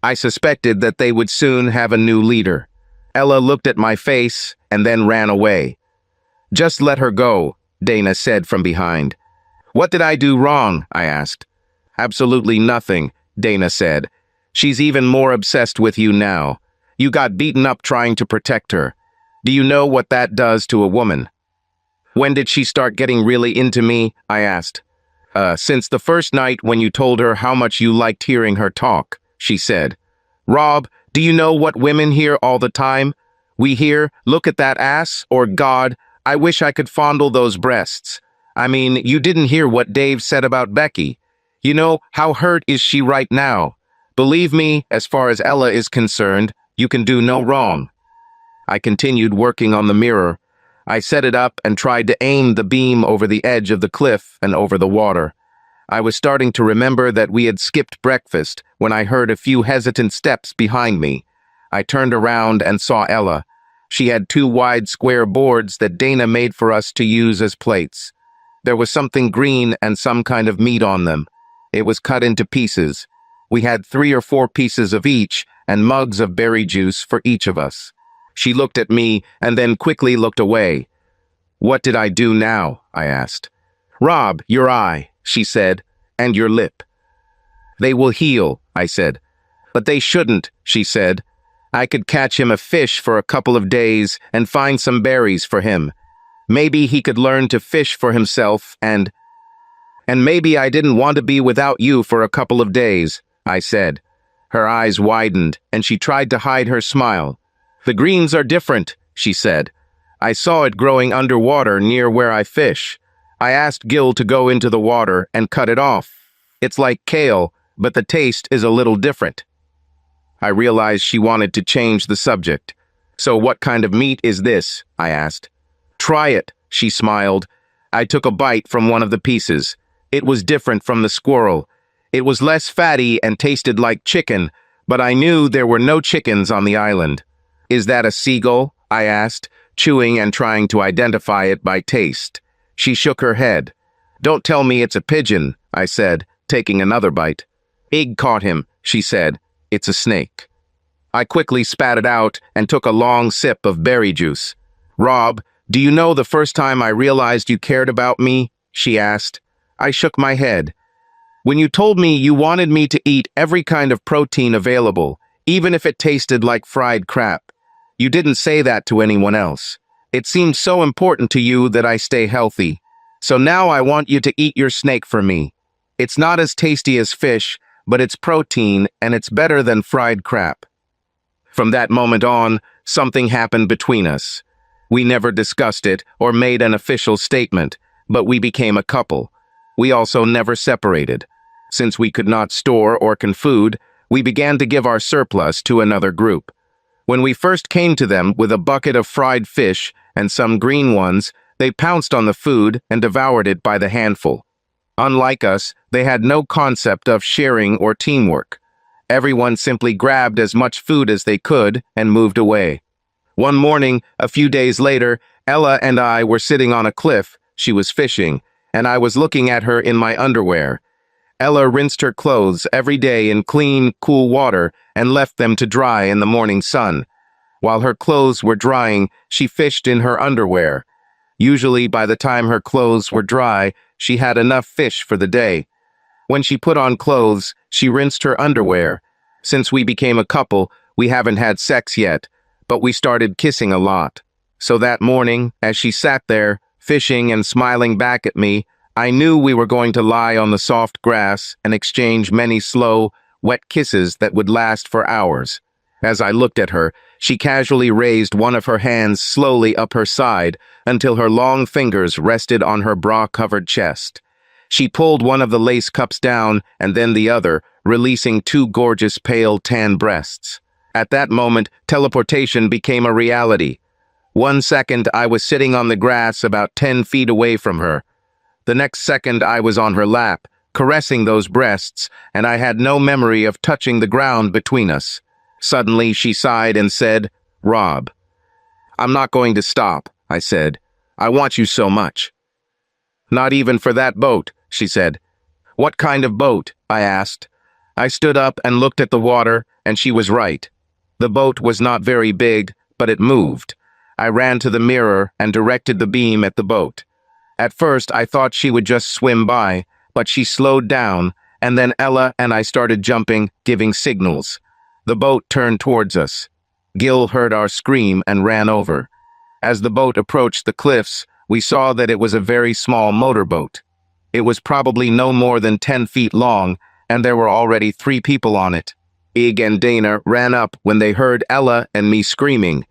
I suspected that they would soon have a new leader. Ella looked at my face and then ran away. "Just let her go," Dana said from behind. "What did I do wrong?" I asked. "Absolutely nothing," Dana said. "She's even more obsessed with you now. You got beaten up trying to protect her. Do you know what that does to a woman?" "When did she start getting really into me?" I asked. Since the first night when you told her how much you liked hearing her talk," she said. "Rob, do you know what women hear all the time? We hear, 'Look at that ass,' or 'God, I wish I could fondle those breasts.' I mean, you didn't hear what Dave said about Becky. You know, how hurt is she right now? Believe me, as far as Ella is concerned, you can do no wrong." I continued working on the mirror. I set it up and tried to aim the beam over the edge of the cliff and over the water. I was starting to remember that we had skipped breakfast when I heard a few hesitant steps behind me. I turned around and saw Ella. She had 2 wide square boards that Dana made for us to use as plates. There was something green and some kind of meat on them. It was cut into pieces. We had 3 or 4 pieces of each and mugs of berry juice for each of us. She looked at me and then quickly looked away. "What did I do now?" I asked. "Rob, your eye," she said, "and your lip." "They will heal," I said. "But they shouldn't," she said. "I could catch him a fish for a couple of days and find some berries for him. Maybe he could learn to fish for himself and maybe I didn't want to be without you for a couple of days," I said. Her eyes widened and she tried to hide her smile. "The greens are different," she said. "I saw it growing underwater near where I fish. I asked Gil to go into the water and cut it off. It's like kale, but the taste is a little different." I realized she wanted to change the subject. "So what kind of meat is this?" I asked. "Try it," she smiled. I took a bite from one of the pieces. It was different from the squirrel. It was less fatty and tasted like chicken, but I knew there were no chickens on the island. "Is that a seagull?" I asked, chewing and trying to identify it by taste. She shook her head. "Don't tell me it's a pigeon," I said, taking another bite. "Ig caught him," she said. "It's a snake." I quickly spat it out and took a long sip of berry juice. "Rob, do you know the first time I realized you cared about me?" she asked. I shook my head. "When you told me you wanted me to eat every kind of protein available, even if it tasted like fried crap. You didn't say that to anyone else. It seemed so important to you that I stay healthy. So now I want you to eat your snake for me. It's not as tasty as fish, but it's protein and it's better than fried crap." From that moment on, something happened between us. We never discussed it or made an official statement, but we became a couple. We also never separated. Since we could not store or can food, we began to give our surplus to another group. When we first came to them with a bucket of fried fish and some green ones, they pounced on the food and devoured it by the handful. Unlike us, they had no concept of sharing or teamwork. Everyone simply grabbed as much food as they could and moved away. One morning, a few days later, Ella and I were sitting on a cliff. She was fishing, and I was looking at her in my underwear. Ella rinsed her clothes every day in clean, cool water and left them to dry in the morning sun. While her clothes were drying, she fished in her underwear. Usually, by the time her clothes were dry, she had enough fish for the day. When she put on clothes, she rinsed her underwear. Since we became a couple, we haven't had sex yet, but we started kissing a lot. So that morning, as she sat there, fishing and smiling back at me, I knew we were going to lie on the soft grass and exchange many slow, wet kisses that would last for hours. As I looked at her, she casually raised one of her hands slowly up her side until her long fingers rested on her bra-covered chest. She pulled one of the lace cups down and then the other, releasing two gorgeous pale tan breasts. At that moment, teleportation became a reality. 1 second, I was sitting on the grass about 10 feet away from her. The next second, I was on her lap, caressing those breasts, and I had no memory of touching the ground between us. Suddenly, she sighed and said, "Rob." "I'm not going to stop," I said. "I want you so much." "Not even for that boat," she said. "What kind of boat?" I asked. I stood up and looked at the water, and she was right. The boat was not very big, but it moved. I ran to the mirror and directed the beam at the boat. At first, I thought she would just swim by, but she slowed down, and then Ella and I started jumping, giving signals. The boat turned towards us. Gil heard our scream and ran over. As the boat approached the cliffs, we saw that it was a very small motorboat. It was probably no more than 10 feet long, and there were already 3 people on it. Ig and Dana ran up when they heard Ella and me screaming.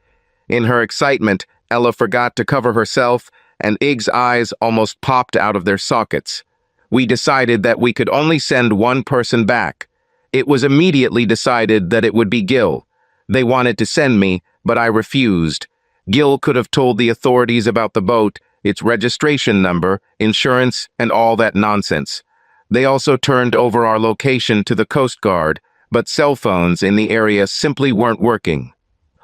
In her excitement, Ella forgot to cover herself, and Ig's eyes almost popped out of their sockets. We decided that we could only send one person back. It was immediately decided that it would be Gil. They wanted to send me, but I refused. Gil could have told the authorities about the boat, its registration number, insurance, and all that nonsense. They also turned over our location to the Coast Guard, but cell phones in the area simply weren't working.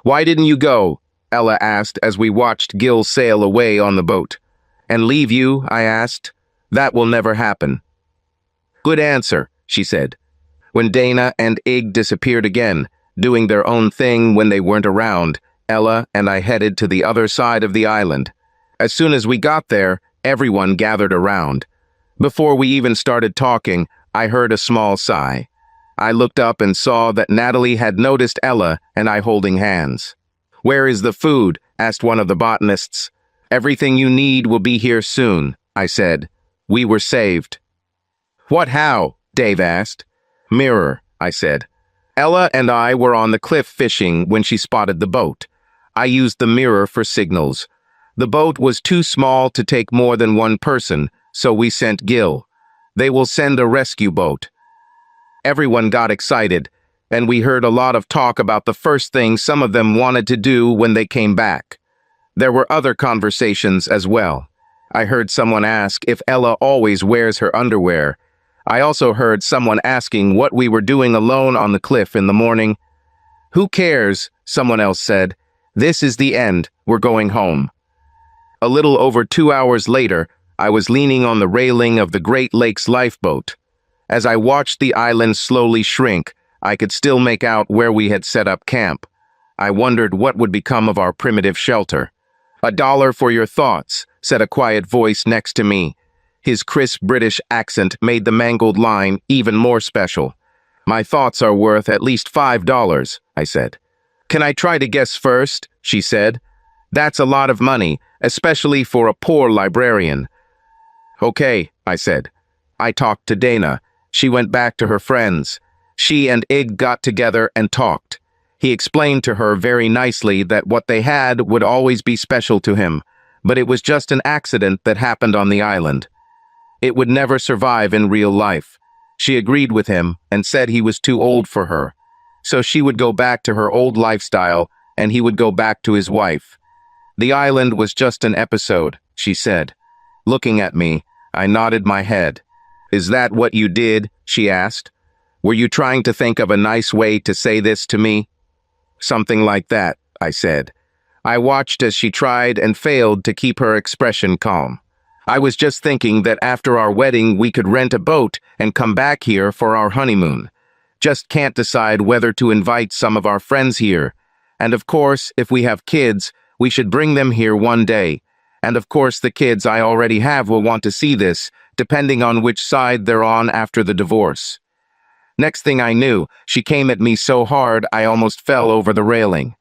"Why didn't you go?" Ella asked as we watched Gil sail away on the boat. "And leave you?" I asked. "That will never happen." "Good answer," she said. When Dana and Ig disappeared again, doing their own thing when they weren't around, Ella and I headed to the other side of the island. As soon as we got there, everyone gathered around. Before we even started talking, I heard a small sigh. I looked up and saw that Natalie had noticed Ella and I holding hands. "Where is the food?" asked one of the botanists. "Everything you need will be here soon," I said. We were saved. "What how?" Dave asked. "Mirror," I said. Ella and I were on the cliff fishing when she spotted the boat. I used the mirror for signals. The boat was too small to take more than one person, so we sent Gil. They will send a rescue boat. Everyone got excited, and we heard a lot of talk about the first thing some of them wanted to do when they came back. There were other conversations as well. I heard someone ask if Ella always wears her underwear. I also heard someone asking what we were doing alone on the cliff in the morning. "Who cares?" someone else said. "This is the end. We're going home." A little over 2 hours later, I was leaning on the railing of the Great Lakes lifeboat. As I watched the island slowly shrink, I could still make out where we had set up camp. I wondered what would become of our primitive shelter. $1 for your thoughts," said a quiet voice next to me. His crisp British accent made the mangled line even more special. "My thoughts are worth at least $5, I said. "Can I try to guess first?" she said. "That's a lot of money, especially for a poor librarian." "Okay," I said. I talked to Dana. She went back to her friends. She and Ig got together and talked. He explained to her very nicely that what they had would always be special to him, but it was just an accident that happened on the island. It would never survive in real life. She agreed with him and said he was too old for her. So she would go back to her old lifestyle and he would go back to his wife. The island was just an episode, she said. Looking at me, I nodded my head. "Is that what you did?" she asked. "Were you trying to think of a nice way to say this to me?" "Something like that," I said. I watched as she tried and failed to keep her expression calm. "I was just thinking that after our wedding we could rent a boat and come back here for our honeymoon. Just can't decide whether to invite some of our friends here. And of course, if we have kids, we should bring them here one day. And of course, the kids I already have will want to see this, depending on which side they're on after the divorce. Next thing I knew, she came at me so hard I almost fell over the railing.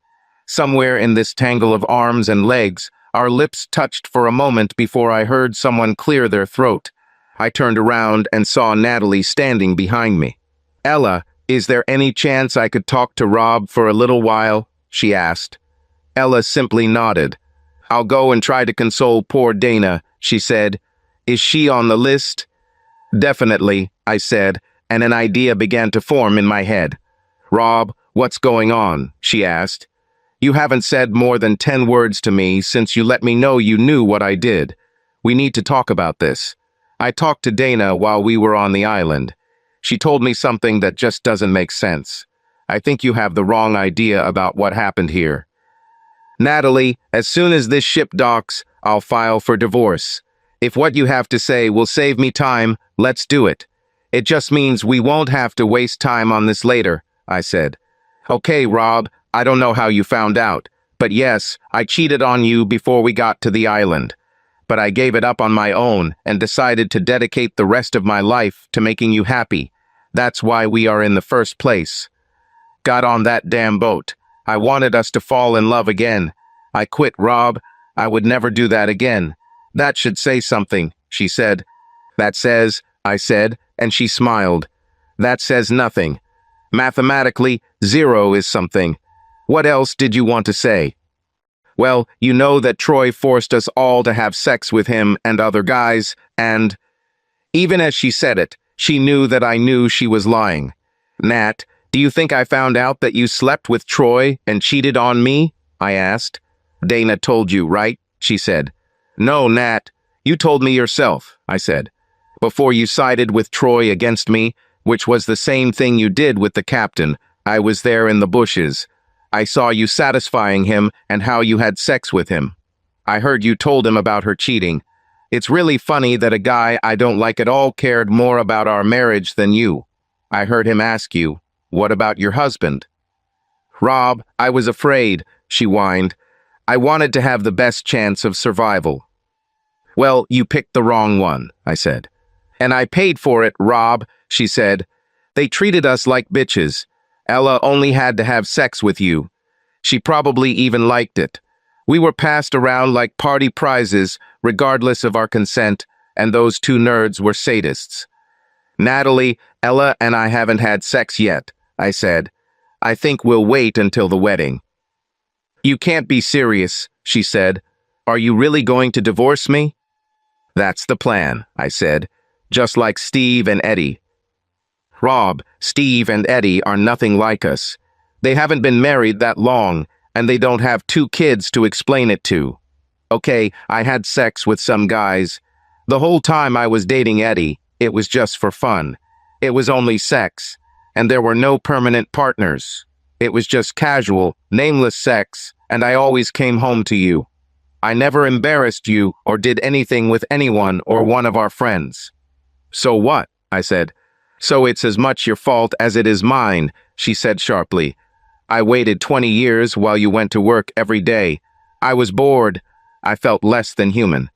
Somewhere in this tangle of arms and legs, our lips touched for a moment before I heard someone clear their throat. I turned around and saw Natalie standing behind me. "Ella, is there any chance I could talk to Rob for a little while?" she asked. Ella simply nodded. "I'll go and try to console poor Dana," she said. "Is she on the list?" "Definitely," I said, and an idea began to form in my head. "Rob, what's going on?" she asked. "You haven't said more than 10 words to me since you let me know you knew what I did. We need to talk about this. I talked to Dana while we were on the island. She told me something that just doesn't make sense. I think you have the wrong idea about what happened here. Natalie, as soon as this ship docks, I'll file for divorce. If what you have to say will save me time, let's do it. It just means we won't have to waste time on this later," I said. "Okay, Rob, I don't know how you found out, but yes, I cheated on you before we got to the island. But I gave it up on my own and decided to dedicate the rest of my life to making you happy. That's why we are in the first place. Got on that damn boat. I wanted us to fall in love again. I quit, Rob. I would never do that again. That should say something," she said. "That says," I said, and she smiled. "That says nothing. Mathematically, 0 is something. What else did you want to say?" "Well, you know that Troy forced us all to have sex with him and other guys, and—" Even as she said it, she knew that I knew she was lying. "Nat, do you think I found out that you slept with Troy and cheated on me?" I asked. "Dana told you, right?" she said. "No, Nat, you told me yourself," I said. "Before you sided with Troy against me, which was the same thing you did with the captain, I was there in the bushes. I saw you satisfying him and how you had sex with him. I heard you told him about her cheating. It's really funny that a guy I don't like at all cared more about our marriage than you. I heard him ask you, 'What about your husband?'" "Rob, I was afraid," she whined. "I wanted to have the best chance of survival." "Well, you picked the wrong one," I said. "And I paid for it, Rob," she said. "They treated us like bitches. Ella only had to have sex with you. She probably even liked it. We were passed around like party prizes, regardless of our consent, and those 2 nerds were sadists." "Natalie, Ella and I haven't had sex yet," I said. "I think we'll wait until the wedding." "You can't be serious," she said. "Are you really going to divorce me?" "That's the plan," I said, "just like Steve and Eddie." "Rob, Steve and Eddie are nothing like us. They haven't been married that long, and they don't have 2 kids to explain it to. Okay, I had sex with some guys. The whole time I was dating Eddie, it was just for fun. It was only sex, and there were no permanent partners. It was just casual, nameless sex, and I always came home to you. I never embarrassed you or did anything with anyone or one of our friends." "So what?" I said. "So it's as much your fault as it is mine," she said sharply. "I waited 20 years while you went to work every day. I was bored. I felt less than human."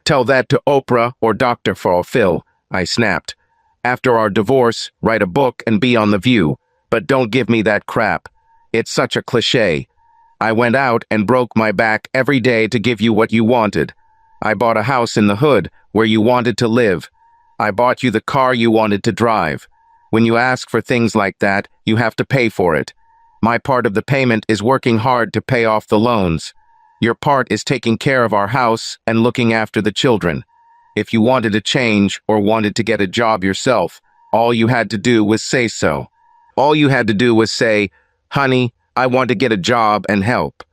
"Tell that to Oprah or Dr. Phil," I snapped. "After our divorce, write a book and be on The View. But don't give me that crap. It's such a cliché. I went out and broke my back every day to give you what you wanted. I bought a house in the hood where you wanted to live. I bought you the car you wanted to drive. When you ask for things like that, you have to pay for it. My part of the payment is working hard to pay off the loans. Your part is taking care of our house and looking after the children. If you wanted to change or wanted to get a job yourself, all you had to do was say so. All you had to do was say, 'Honey, I want to get a job and help.'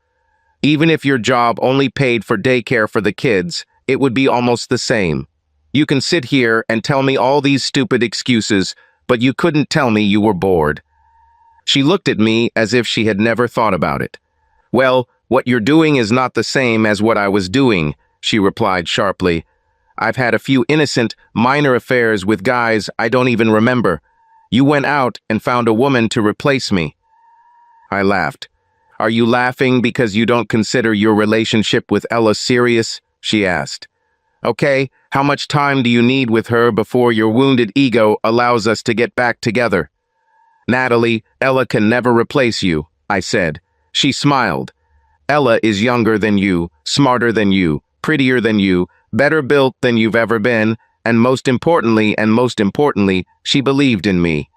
Even if your job only paid for daycare for the kids, it would be almost the same. You can sit here and tell me all these stupid excuses, but you couldn't tell me you were bored." She looked at me as if she had never thought about it. "Well, what you're doing is not the same as what I was doing," she replied sharply. "I've had a few innocent, minor affairs with guys I don't even remember. You went out and found a woman to replace me." I laughed. Are you laughing because you don't consider your relationship with Ella serious? She asked. Okay, how much time do you need with her before your wounded ego allows us to get back together? Natalie, Ella can never replace you, I said. She smiled. Ella is younger than you, smarter than you, prettier than you, better built than you've ever been, and most importantly, she believed in me.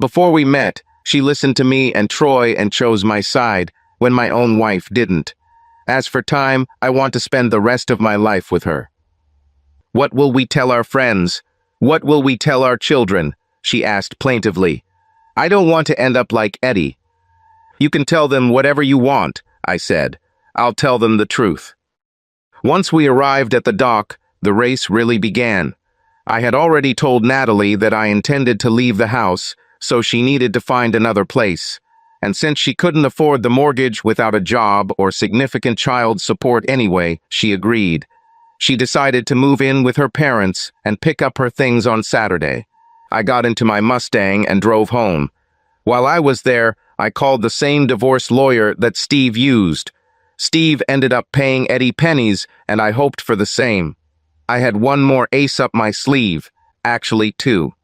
Before we met, she listened to me and Troy and chose my side, when my own wife didn't. As for time, I want to spend the rest of my life with her. What will we tell our friends? What will we tell our children? She asked plaintively. I don't want to end up like Eddie. You can tell them whatever you want, I said. I'll tell them the truth. Once we arrived at the dock, the race really began. I had already told Natalie that I intended to leave the house, so she needed to find another place. And since she couldn't afford the mortgage without a job or significant child support anyway, she agreed. She decided to move in with her parents and pick up her things on Saturday. I got into my Mustang and drove home. While I was there, I called the same divorce lawyer that Steve used. Steve ended up paying Eddie pennies, and I hoped for the same. I had one more ace up my sleeve, actually two.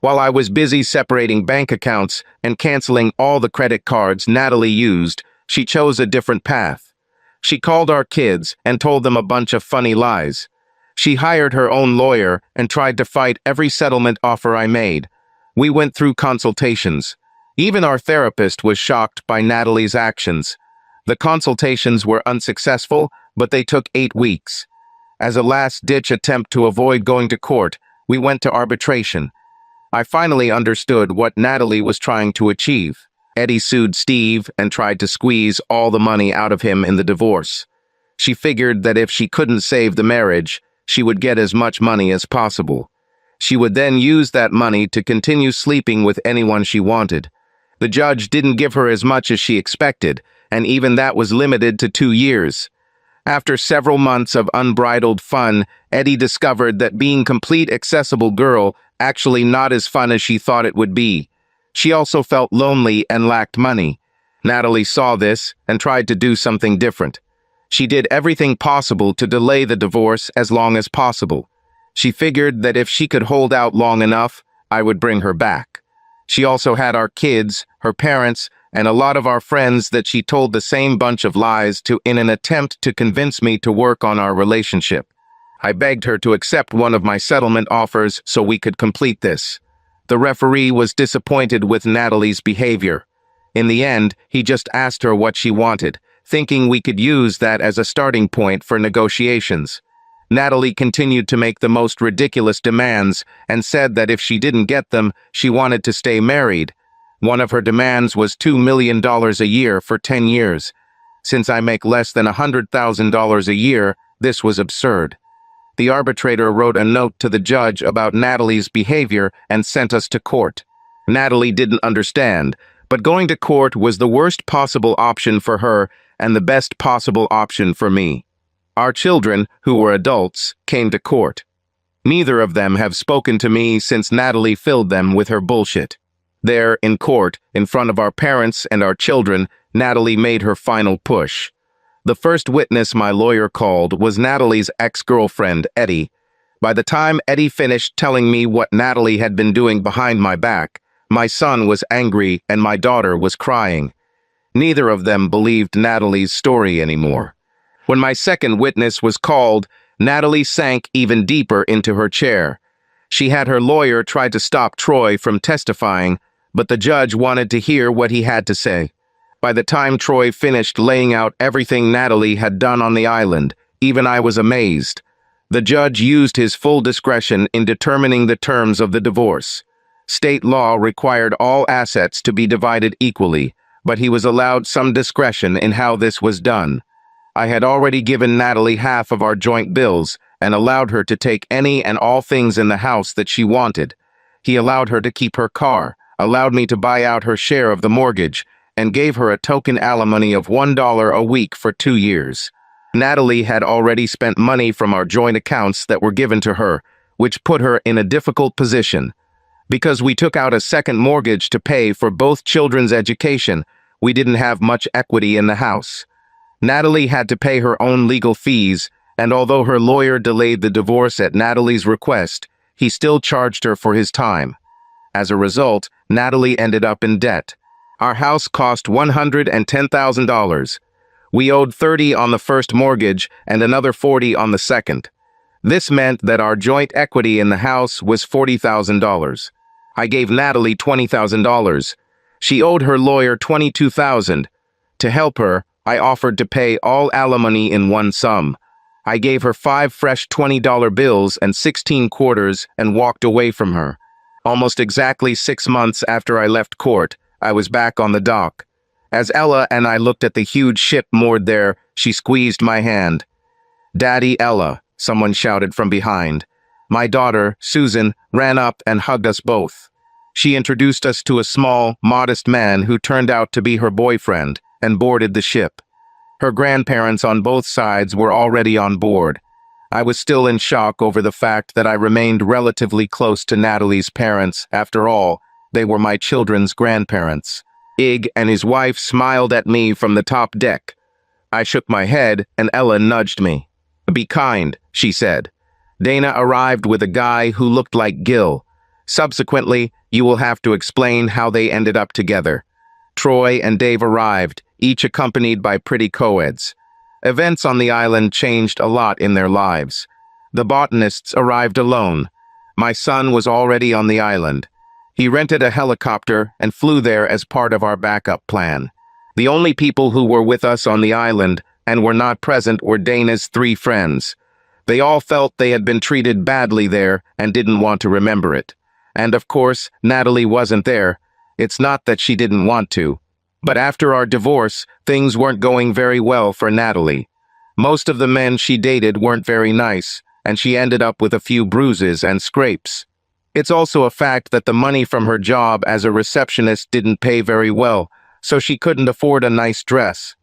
While I was busy separating bank accounts and canceling all the credit cards Natalie used, she chose a different path. She called our kids and told them a bunch of funny lies. She hired her own lawyer and tried to fight every settlement offer I made. We went through consultations. Even our therapist was shocked by Natalie's actions. The consultations were unsuccessful, but they took 8 weeks. As a last-ditch attempt to avoid going to court, we went to arbitration. I finally understood what Natalie was trying to achieve. Eddie sued Steve and tried to squeeze all the money out of him in the divorce. She figured that if she couldn't save the marriage, she would get as much money as possible. She would then use that money to continue sleeping with anyone she wanted. The judge didn't give her as much as she expected, and even that was limited to 2 years. After several months of unbridled fun, Eddie discovered that being complete accessible girl actually not as fun as she thought it would be. She also felt lonely and lacked money. Natalie saw this and tried to do something different. She did everything possible to delay the divorce as long as possible. She figured that if she could hold out long enough, I would bring her back. She also had our kids, her parents, and a lot of our friends that she told the same bunch of lies to in an attempt to convince me to work on our relationship. I begged her to accept one of my settlement offers so we could complete this. The referee was disappointed with Natalie's behavior. In the end, he just asked her what she wanted, thinking we could use that as a starting point for negotiations. Natalie continued to make the most ridiculous demands and said that if she didn't get them, she wanted to stay married. One of her demands was $2 million a year for 10 years. Since I make less than $100,000 a year, this was absurd. The arbitrator wrote a note to the judge about Natalie's behavior and sent us to court. Natalie didn't understand, but going to court was the worst possible option for her and the best possible option for me. Our children, who were adults, came to court. Neither of them have spoken to me since Natalie filled them with her bullshit. There, in court, in front of our parents and our children, Natalie made her final push. The first witness my lawyer called was Natalie's ex-girlfriend, Eddie. By the time Eddie finished telling me what Natalie had been doing behind my back, my son was angry and my daughter was crying. Neither of them believed Natalie's story anymore. When my second witness was called, Natalie sank even deeper into her chair. She had her lawyer try to stop Troy from testifying, but the judge wanted to hear what he had to say. By the time Troy finished laying out everything Natalie had done on the island, even I was amazed. The judge used his full discretion in determining the terms of the divorce. State law required all assets to be divided equally, but he was allowed some discretion in how this was done. I had already given Natalie half of our joint bills and allowed her to take any and all things in the house that she wanted. He allowed her to keep her car, allowed me to buy out her share of the mortgage, and gave her a token alimony of $1 a week for 2 years. Natalie had already spent money from our joint accounts that were given to her, which put her in a difficult position. Because we took out a second mortgage to pay for both children's education, we didn't have much equity in the house. Natalie had to pay her own legal fees, and although her lawyer delayed the divorce at Natalie's request, he still charged her for his time. As a result, Natalie ended up in debt. Our house cost $110,000. We owed $30,000 on the first mortgage and another $40,000 on the second. This meant that our joint equity in the house was $40,000. I gave Natalie $20,000. She owed her lawyer $22,000. To help her, I offered to pay all alimony in one sum. I gave her 5 fresh $20 bills and 16 quarters and walked away from her. Almost exactly 6 months after I left court, I was back on the dock. As Ella and I looked at the huge ship moored there, she squeezed my hand. "Daddy, Ella," someone shouted from behind. My daughter, Susan, ran up and hugged us both. She introduced us to a small, modest man who turned out to be her boyfriend, and boarded the ship. Her grandparents on both sides were already on board. I was still in shock over the fact that I remained relatively close to Natalie's parents. After all, they were my children's grandparents. Ig and his wife smiled at me from the top deck. I shook my head, and Ella nudged me. "Be kind," she said. Dana arrived with a guy who looked like Gil. Subsequently, you will have to explain how they ended up together. Troy and Dave arrived, each accompanied by pretty co-eds. Events on the island changed a lot in their lives. The botanists arrived alone. My son was already on the island. He rented a helicopter and flew there as part of our backup plan. The only people who were with us on the island and were not present were Dana's 3 friends. They all felt they had been treated badly there and didn't want to remember it. And of course, Natalie wasn't there. It's not that she didn't want to. But after our divorce, things weren't going very well for Natalie. Most of the men she dated weren't very nice, and she ended up with a few bruises and scrapes. It's also a fact that the money from her job as a receptionist didn't pay very well, so she couldn't afford a nice dress.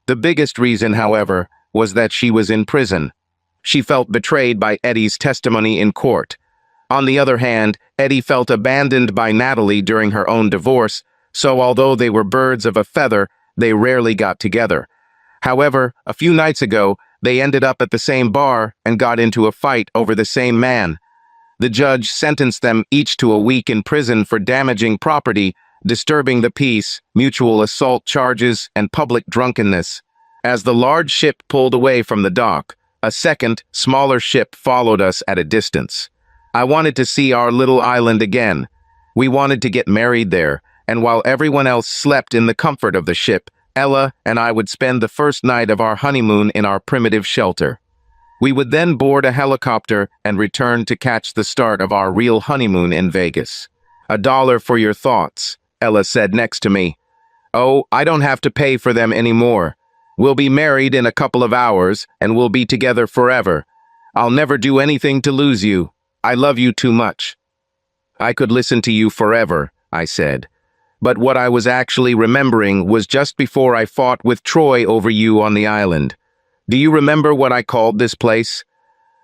The biggest reason, however, was that she was in prison. She felt betrayed by Eddie's testimony in court. On the other hand, Eddie felt abandoned by Natalie during her own divorce, so although they were birds of a feather, they rarely got together. However, a few nights ago, they ended up at the same bar and got into a fight over the same man. The judge sentenced them each to a week in prison for damaging property, disturbing the peace, mutual assault charges, and public drunkenness. As the large ship pulled away from the dock, a second, smaller ship followed us at a distance. I wanted to see our little island again. We wanted to get married there, and while everyone else slept in the comfort of the ship, Ella and I would spend the first night of our honeymoon in our primitive shelter. We would then board a helicopter and return to catch the start of our real honeymoon in Vegas. $1 for your thoughts, Ella said next to me. Oh, I don't have to pay for them anymore. We'll be married in a couple of hours, and we'll be together forever. I'll never do anything to lose you. I love you too much. I could listen to you forever, I said. But what I was actually remembering was just before I fought with Troy over you on the island. Do you remember what I called this place?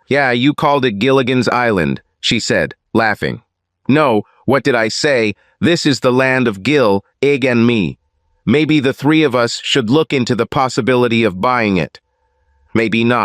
Yeah, you called it Gilligan's Island, she said, laughing. No, what did I say? This is the land of Gil, Ig, and me. Maybe the 3 of us should look into the possibility of buying it. Maybe not.